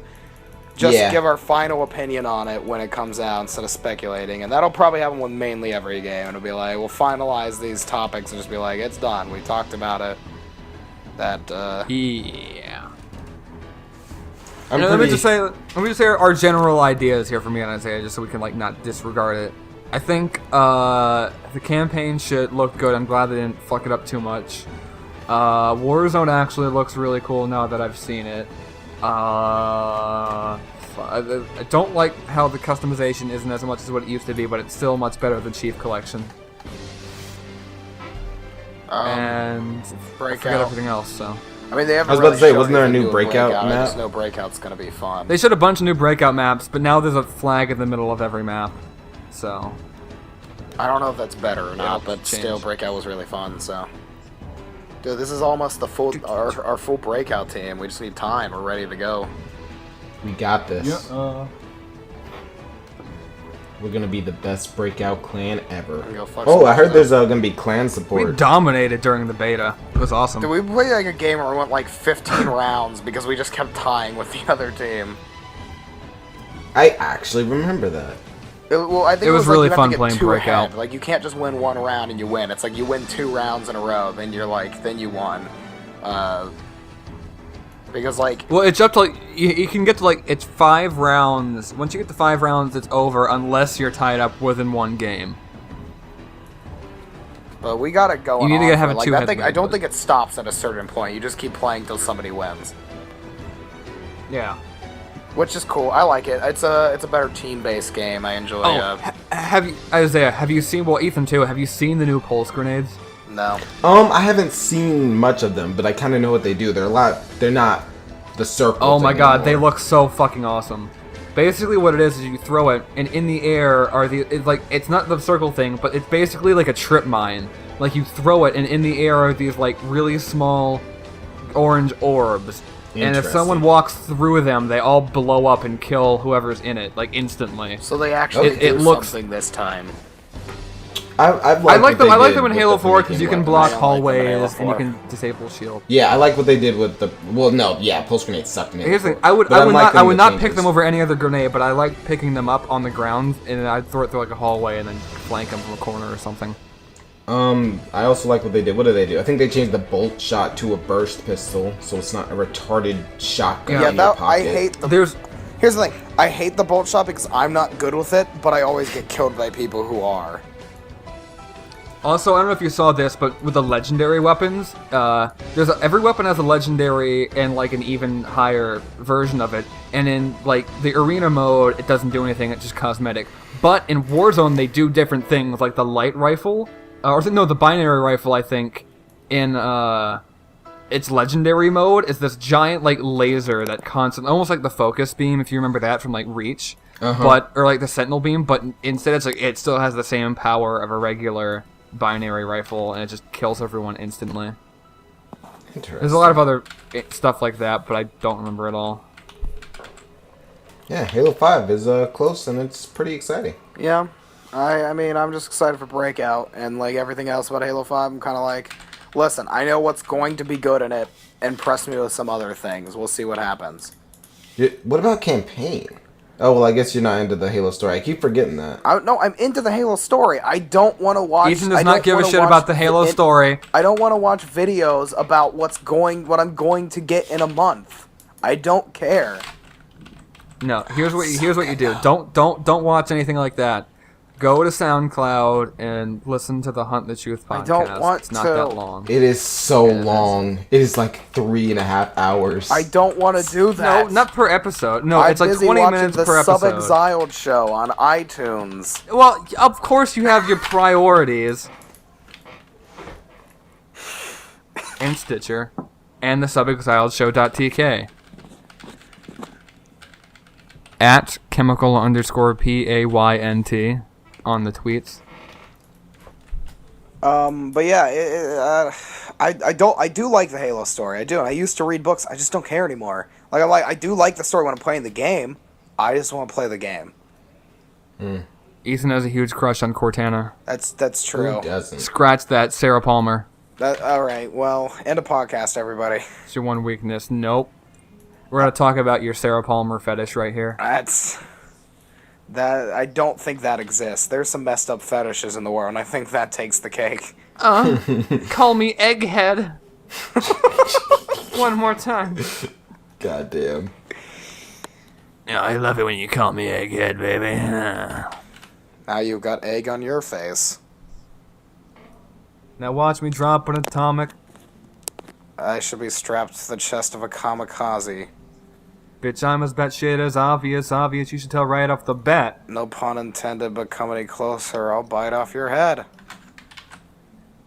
just give our final opinion on it when it comes out instead of speculating. And that'll probably happen with mainly every game. It'll be like, we'll finalize these topics and just be like, it's done. We talked about it. Yeah. I'm Let me pretty- just say our general ideas here for me and Isaiah, just so we can like not disregard it. I think the campaign should look good. I'm glad they didn't fuck it up too much. Warzone actually looks really cool now that I've seen it. I don't like how the customization isn't as much as what it used to be, but it's still much better than Chief Collection. And I forget Breakout. everything else. So I mean, they haven't I was about to really say, shown wasn't there a anything new new with Breakout I map? just know Breakout's gonna be fun. they showed a bunch of new breakout maps, but now there's a flag in the middle of every map. So I don't know if that's better or not, but change. still, Breakout was really fun. So, dude, this is almost the full our full Breakout team. We just need time. We're ready to go. We got this. We're gonna be the best breakout clan ever. Go fuck Oh, I heard some there's gonna be clan we support. dominated during the beta. It was awesome. Did we play like a game where we went like 15 rounds because we just kept tying with the other team? I actually remember that. Well, I think It was like, really you have fun to get playing 2 Breakout. ahead. Like you can't just win 1 round and you win. It's like you win 2 rounds in a row, then you won. Because like Well, it's up to like you can get to like it's 5 rounds. Once you get to 5 rounds, it's over unless you're tied up within 1 game. but we got it going. You need to on have for, a like, two-head that thing. I win, don't but- think it stops at a certain point. You just keep playing till somebody wins, Yeah. which is cool. I like it. It's a better team-based game. I enjoy. Have you Isaiah? Have you seen? Well, Ethan too. Have you seen the new pulse grenades? No. I haven't seen much of them, but I kind of know what they do. They're not the circle. Oh my thing god, they anymore. look so fucking awesome. Basically, what it is you throw it, and in the air are it's not the circle thing, but it's basically like a trip mine. Like you throw it, and in the air are these like really small orange orbs. And if someone Interesting. walks through them, they all blow up and kill whoever's in it, like instantly. So they actually It do looks- something this time. I've I liked like them in Halo 4 because you can block I don't like them in Halo hallways and you 4. can disable shield. Yeah, I like what they did with the. Well, no, yeah, pulse grenades sucked in Halo Here's the 4. thing, I would But I'm liking the not pick changes. them over any other grenade, but I like picking them up on the ground and then I'd throw it through like a hallway and then flank them from a corner or something. I also like what they did. What did they do? I think they changed the bolt shot to a burst pistol, so it's not a retarded shotgun Yeah, in your that pocket. I hate the. There's Here's the thing. I hate the bolt shot because I'm not good with it, but I always get killed by people who are. also, I don't know if you saw this, but with the legendary weapons, every weapon has a legendary and like an even higher version of it. And in like the arena mode, it doesn't do anything; it's just cosmetic. But in Warzone, they do different things, like the light rifle, the binary rifle. I think in its legendary mode is this giant like laser that constantly, almost like the focus beam, if you remember that from like Reach, or like the Sentinel beam. But instead, it's like it still has the same power of a regular binary rifle, and it just kills everyone instantly. There's a lot of other stuff like that, but I don't remember it all. Yeah, Halo 5 is close, and it's pretty exciting. Yeah. I mean, I'm just excited for Breakout, and like everything else about Halo 5, I'm kind of like, listen, I know what's going to be good in it. Impress me with some other things. We'll see what happens. What about campaign? Oh, well, I guess you're not into the Halo story. I keep forgetting that. No, I'm into the Halo story. I don't want to watch. Ethan does not give a shit about the Halo story. I don't want to watch videos about what I'm going to get in a month. I don't care. No, here's what you do. Don't watch anything like that. Go to SoundCloud and listen to the Hunt the Truth podcast. I don't want it's not to. that long. It is so long. It is like 3.5 hours. I don't want to do that. No, not per episode. No, I'm it's like busy 20 watching minutes the per episode. Subxziled Show on iTunes. Well, of course you have your priorities. And Stitcher. And the Subxziled Show.tk. At chemical_PAYNT on the tweets. But yeah, I do like the Halo story. I do. And I used to read books. I just don't care anymore. I do like the story when I'm playing the game. I just want to play the game. Ethan has a huge crush on Cortana. That's true. Who doesn't? Scratch that, Sarah Palmer. All right. Well, end of podcast, everybody. It's your one weakness. Nope. We're gonna talk about your Sarah Palmer fetish right here. I don't think that exists. There's some messed up fetishes in the world, and I think that takes the cake. Call me Egghead. One more time. Goddamn. Yeah, I love it when you call me Egghead, baby. Now you've got egg on your face. Now watch me drop an atomic. I should be strapped to the chest of a kamikaze. Bitch, I'm as batshit as obvious. You should tell right off the bat. No pun intended, but come any closer, I'll bite off your head.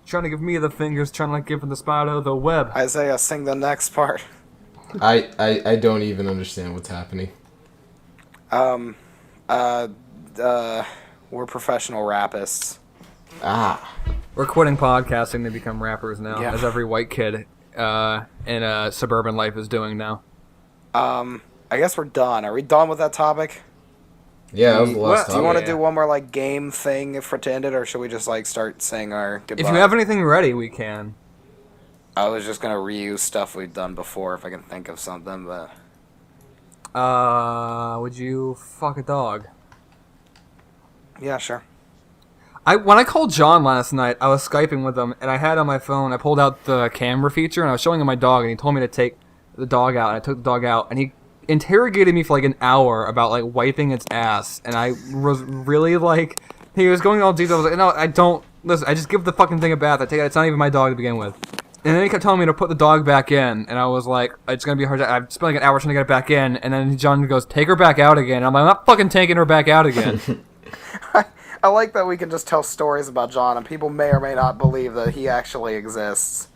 Trying to give me the fingers, trying to like give the spider the web. Isaiah, sing the next part. I don't even understand what's happening. We're professional rapists. We're quitting podcasting to become rappers now, Yeah. as every white kid in suburban life is doing now. I guess we're done. Are we done with that topic? Yeah, that was the last Do you want to yeah. do one more like game thing to end it, or should we just like start saying our goodbye? If you have anything ready, we can. I was just gonna reuse stuff we've done before if I can think of something, but Would you fuck a dog? yeah, sure. When I called John last night, I was Skyping with him, and I had on my phone, I pulled out the camera feature, and I was showing him my dog, and he told me to take the dog out, and I took the dog out, and he interrogated me for like an hour about like wiping its ass, and I was really like, he was going all details. I was like, no, I don't, listen, I just give the fucking thing a bath, it's not even my dog to begin with. And then he kept telling me to put the dog back in, and I was like, it's gonna be hard I spent like an hour trying to get it back in, and then John goes, take her back out again, and I'm like, I'm not fucking taking her back out again. I like that we can just tell stories about John, and people may or may not believe that he actually exists.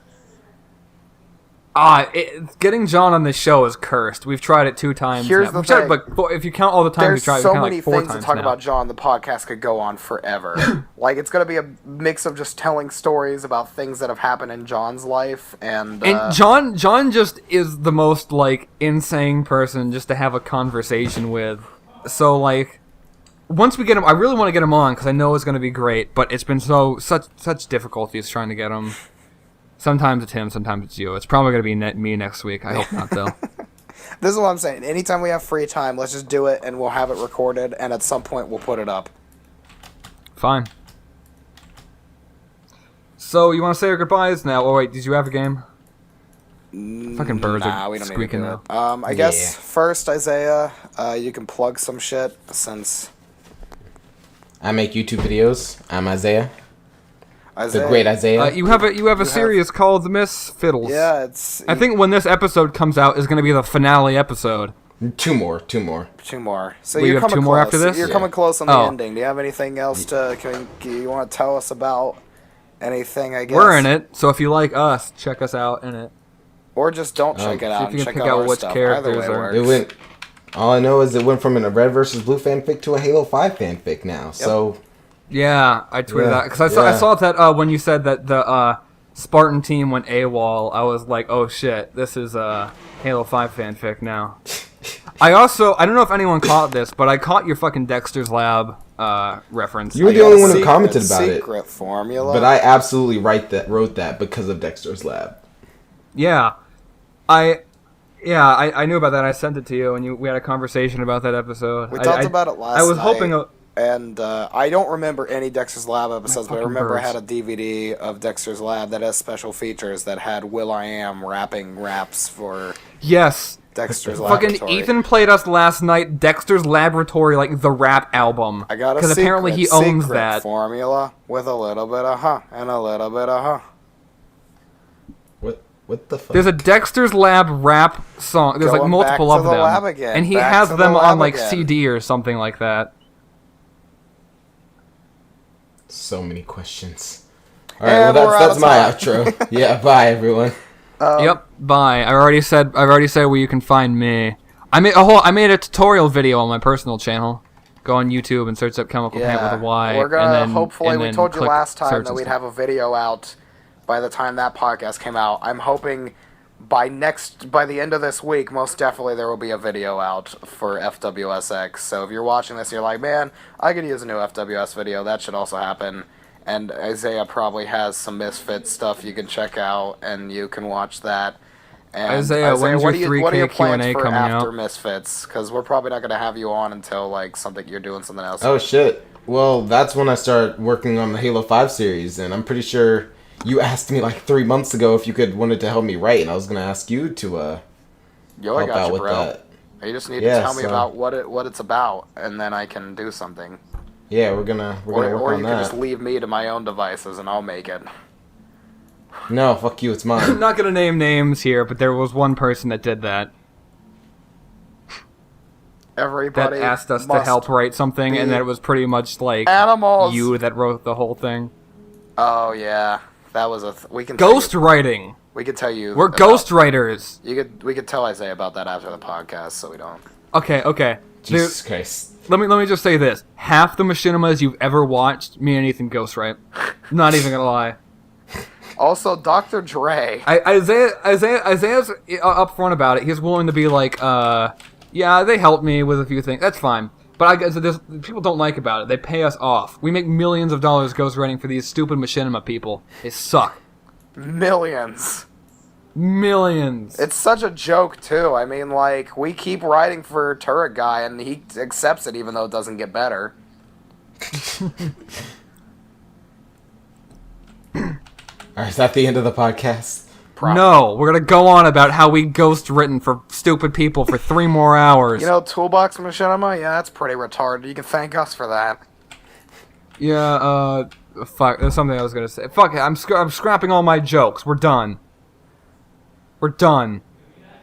Getting John on this show is cursed. We've tried it 2 times Here's now. the thing. But if you count all the times There's we tried, so we count many like 4 things to times talk now. about John. The podcast could go on forever. Like it's gonna be a mix of just telling stories about things that have happened in John's life, and John just is the most like insane person just to have a conversation with. So like, once we get him, I really want to get him on because I know it's going to be great. But it's been such difficulties trying to get him. Sometimes it's him, sometimes it's you. It's probably going to be me next week. I hope not, though. This is what I'm saying. Anytime we have free time, let's just do it, and we'll have it recorded, and at some point we'll put it up. Fine. So, you want to say your goodbyes now? Oh, wait, did you have a game? Fucking birds are we don't squeaking need to do now. it. I guess first, Isaiah, you can plug some shit, since... I make YouTube videos. I'm Isaiah. Isaiah, The great Isaiah. You have a series called The Misfiddles. Yeah, it's... I think when this episode comes out is going to be the finale episode. Two more. Two more. So Well, you you're have coming two more close. after this? You're Yeah. coming close on the Oh. ending. Do you have anything else you want to tell us about? Anything, I guess? We're in it, so if you like us, check us out in it. Or just don't check it out if you and can check pick out out our which stuff. characters Either way are- It works. went. All I know is it went from a Red versus Blue fanfic to a Halo 5 fanfic now. So Yeah, I tweeted Yeah, that because I yeah. saw that when you said that the Spartan team went AWOL. I was like, oh shit, this is Halo 5 fanfic now. I don't know if anyone caught this, but I caught your fucking Dexter's Lab reference. You were I the got only a one who commented about it. Secret formula. But I absolutely wrote that because of Dexter's Lab. Yeah, I knew about that. I sent it to you, and we had a conversation about that episode. We talked about it last night. I was hoping. And I don't remember any Dexter's Lab episodes, but I fucking remember I birds. had a DVD of Dexter's Lab that has special features that had Will.i.am rapping raps for Yes. Dexter's Fucking Laboratory. Ethan played us last night. Dexter's Laboratory, like the rap album. I got a because apparently he owns secret that. formula with a little bit of huh and a little bit of huh. What the fuck? There's a Dexter's Lab rap song. There's like Going multiple back of to the them, lab again. and he Back has to the them lab on like again. CD or something like that. So many questions. All right, And well we're that's my out outro. Yeah, bye everyone. Yep. Bye. I already said where you can find me. I made a tutorial video on my personal channel. Go on YouTube and search up Chemical Pant with a Y. We're gonna and then, hopefully. and We then told you click last time search that and we'd stuff. have a video out by the time that podcast came out. I'm hoping by the end of this week, most definitely there will be a video out for FWSX. So if you're watching this, and you're like, man, I could use a new FWS video. That should also happen. And Isaiah probably has some Misfits stuff you can check out, and you can watch that. And Isaiah, when's what your what are your 3K plans Q&A for coming after out? Misfits? Because we're probably not going to have you on until like you're doing something else. Oh shit. Well, that's when I start working on the Halo 5 series, and I'm pretty sure you asked me like 3 months ago if you wanted to help me write, and I was gonna ask you to Yo, I help got out you, with bro. that. You just need Yeah, to tell me so- about what it's about, and then I can do something. Yeah, we're gonna work Or on you can just that. leave me to my own devices, and I'll make it. No, fuck you, it's I'm mine. not gonna name names here, but there was one person that did that. That Everybody asked us to must help write something, be and then it was pretty much like animals. you that wrote the whole thing. Oh yeah, that was we can Ghost Tell writing. you, we could tell you. We're about- ghost writers. We could tell Isaiah about that after the podcast, so we don't. Okay. Jesus Christ. Let me just say this: half the machinimas you've ever watched, me and Ethan ghostwrite. Not even gonna lie. Also, Dr. Dre. Isaiah's upfront about it. He's willing to be like, yeah, they helped me with a few things. That's fine. But I guess people don't like about it. They pay us off. We make millions of dollars ghostwriting for these stupid machinima people. They suck. Millions. Millions. It's such a joke too. I mean, like we keep writing for Turret Guy, and he accepts it even though it doesn't get better. Alright, is that the end of the podcast? No, we're gonna go on about how we ghost written for stupid people for 3 more hours. You know, Toolbox Machinima? Yeah, that's pretty retarded. You can thank us for that. Yeah, fuck, there's something I was gonna say. Fuck it, I'm scrapping all my jokes. We're done. We're done.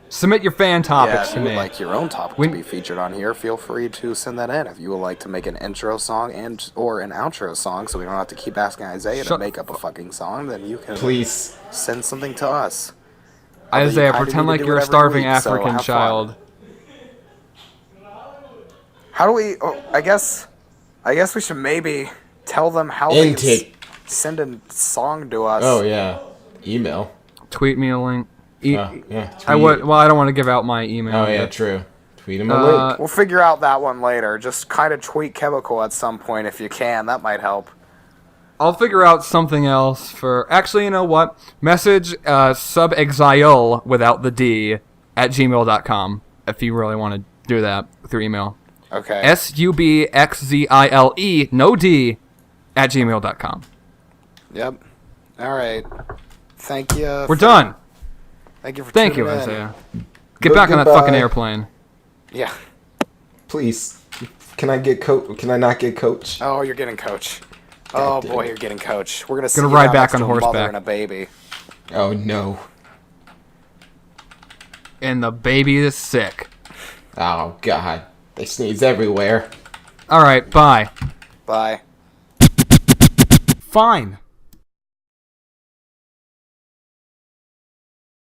Submit your fan topics if to you would me. like your own topic to be featured on here, feel free to send that in. If you would like to make an intro song or an outro song, so we don't have to keep asking Isaiah to Shut make up a fucking song, then you can Please. send something to us. Although you Isaiah, kinda pretend need to like do you're it a every starving week, so African have fun. child. How do we? Oh, I guess we should maybe tell them how Intake. they send a song to us. Oh yeah. Email. Tweet me a link. Yeah. I would. Well, I don't want to give out my email. Oh yeah, but true. Tweet him a link. We'll figure out that one later. Just kind of tweet Chemical at some point if you can. That might help. I'll figure out something else for... Actually, you know what? Message Subxziled without the D at gmail.com if you really want to do that through email. Okay. Subxzile, no D, at gmail.com. Yep. All right. Thank you. We're done. Thank you for Thank you, tuning in. Isaiah. Get back on that fucking airplane. Yeah. Please. Can I not get Coach? Oh, you're getting Coach. Oh boy, you're getting Coach. We're gonna Ride back on horseback. Mother and a baby. Oh no. And the baby is sick. Oh god. They sneeze everywhere. Alright, bye. Bye. Fine.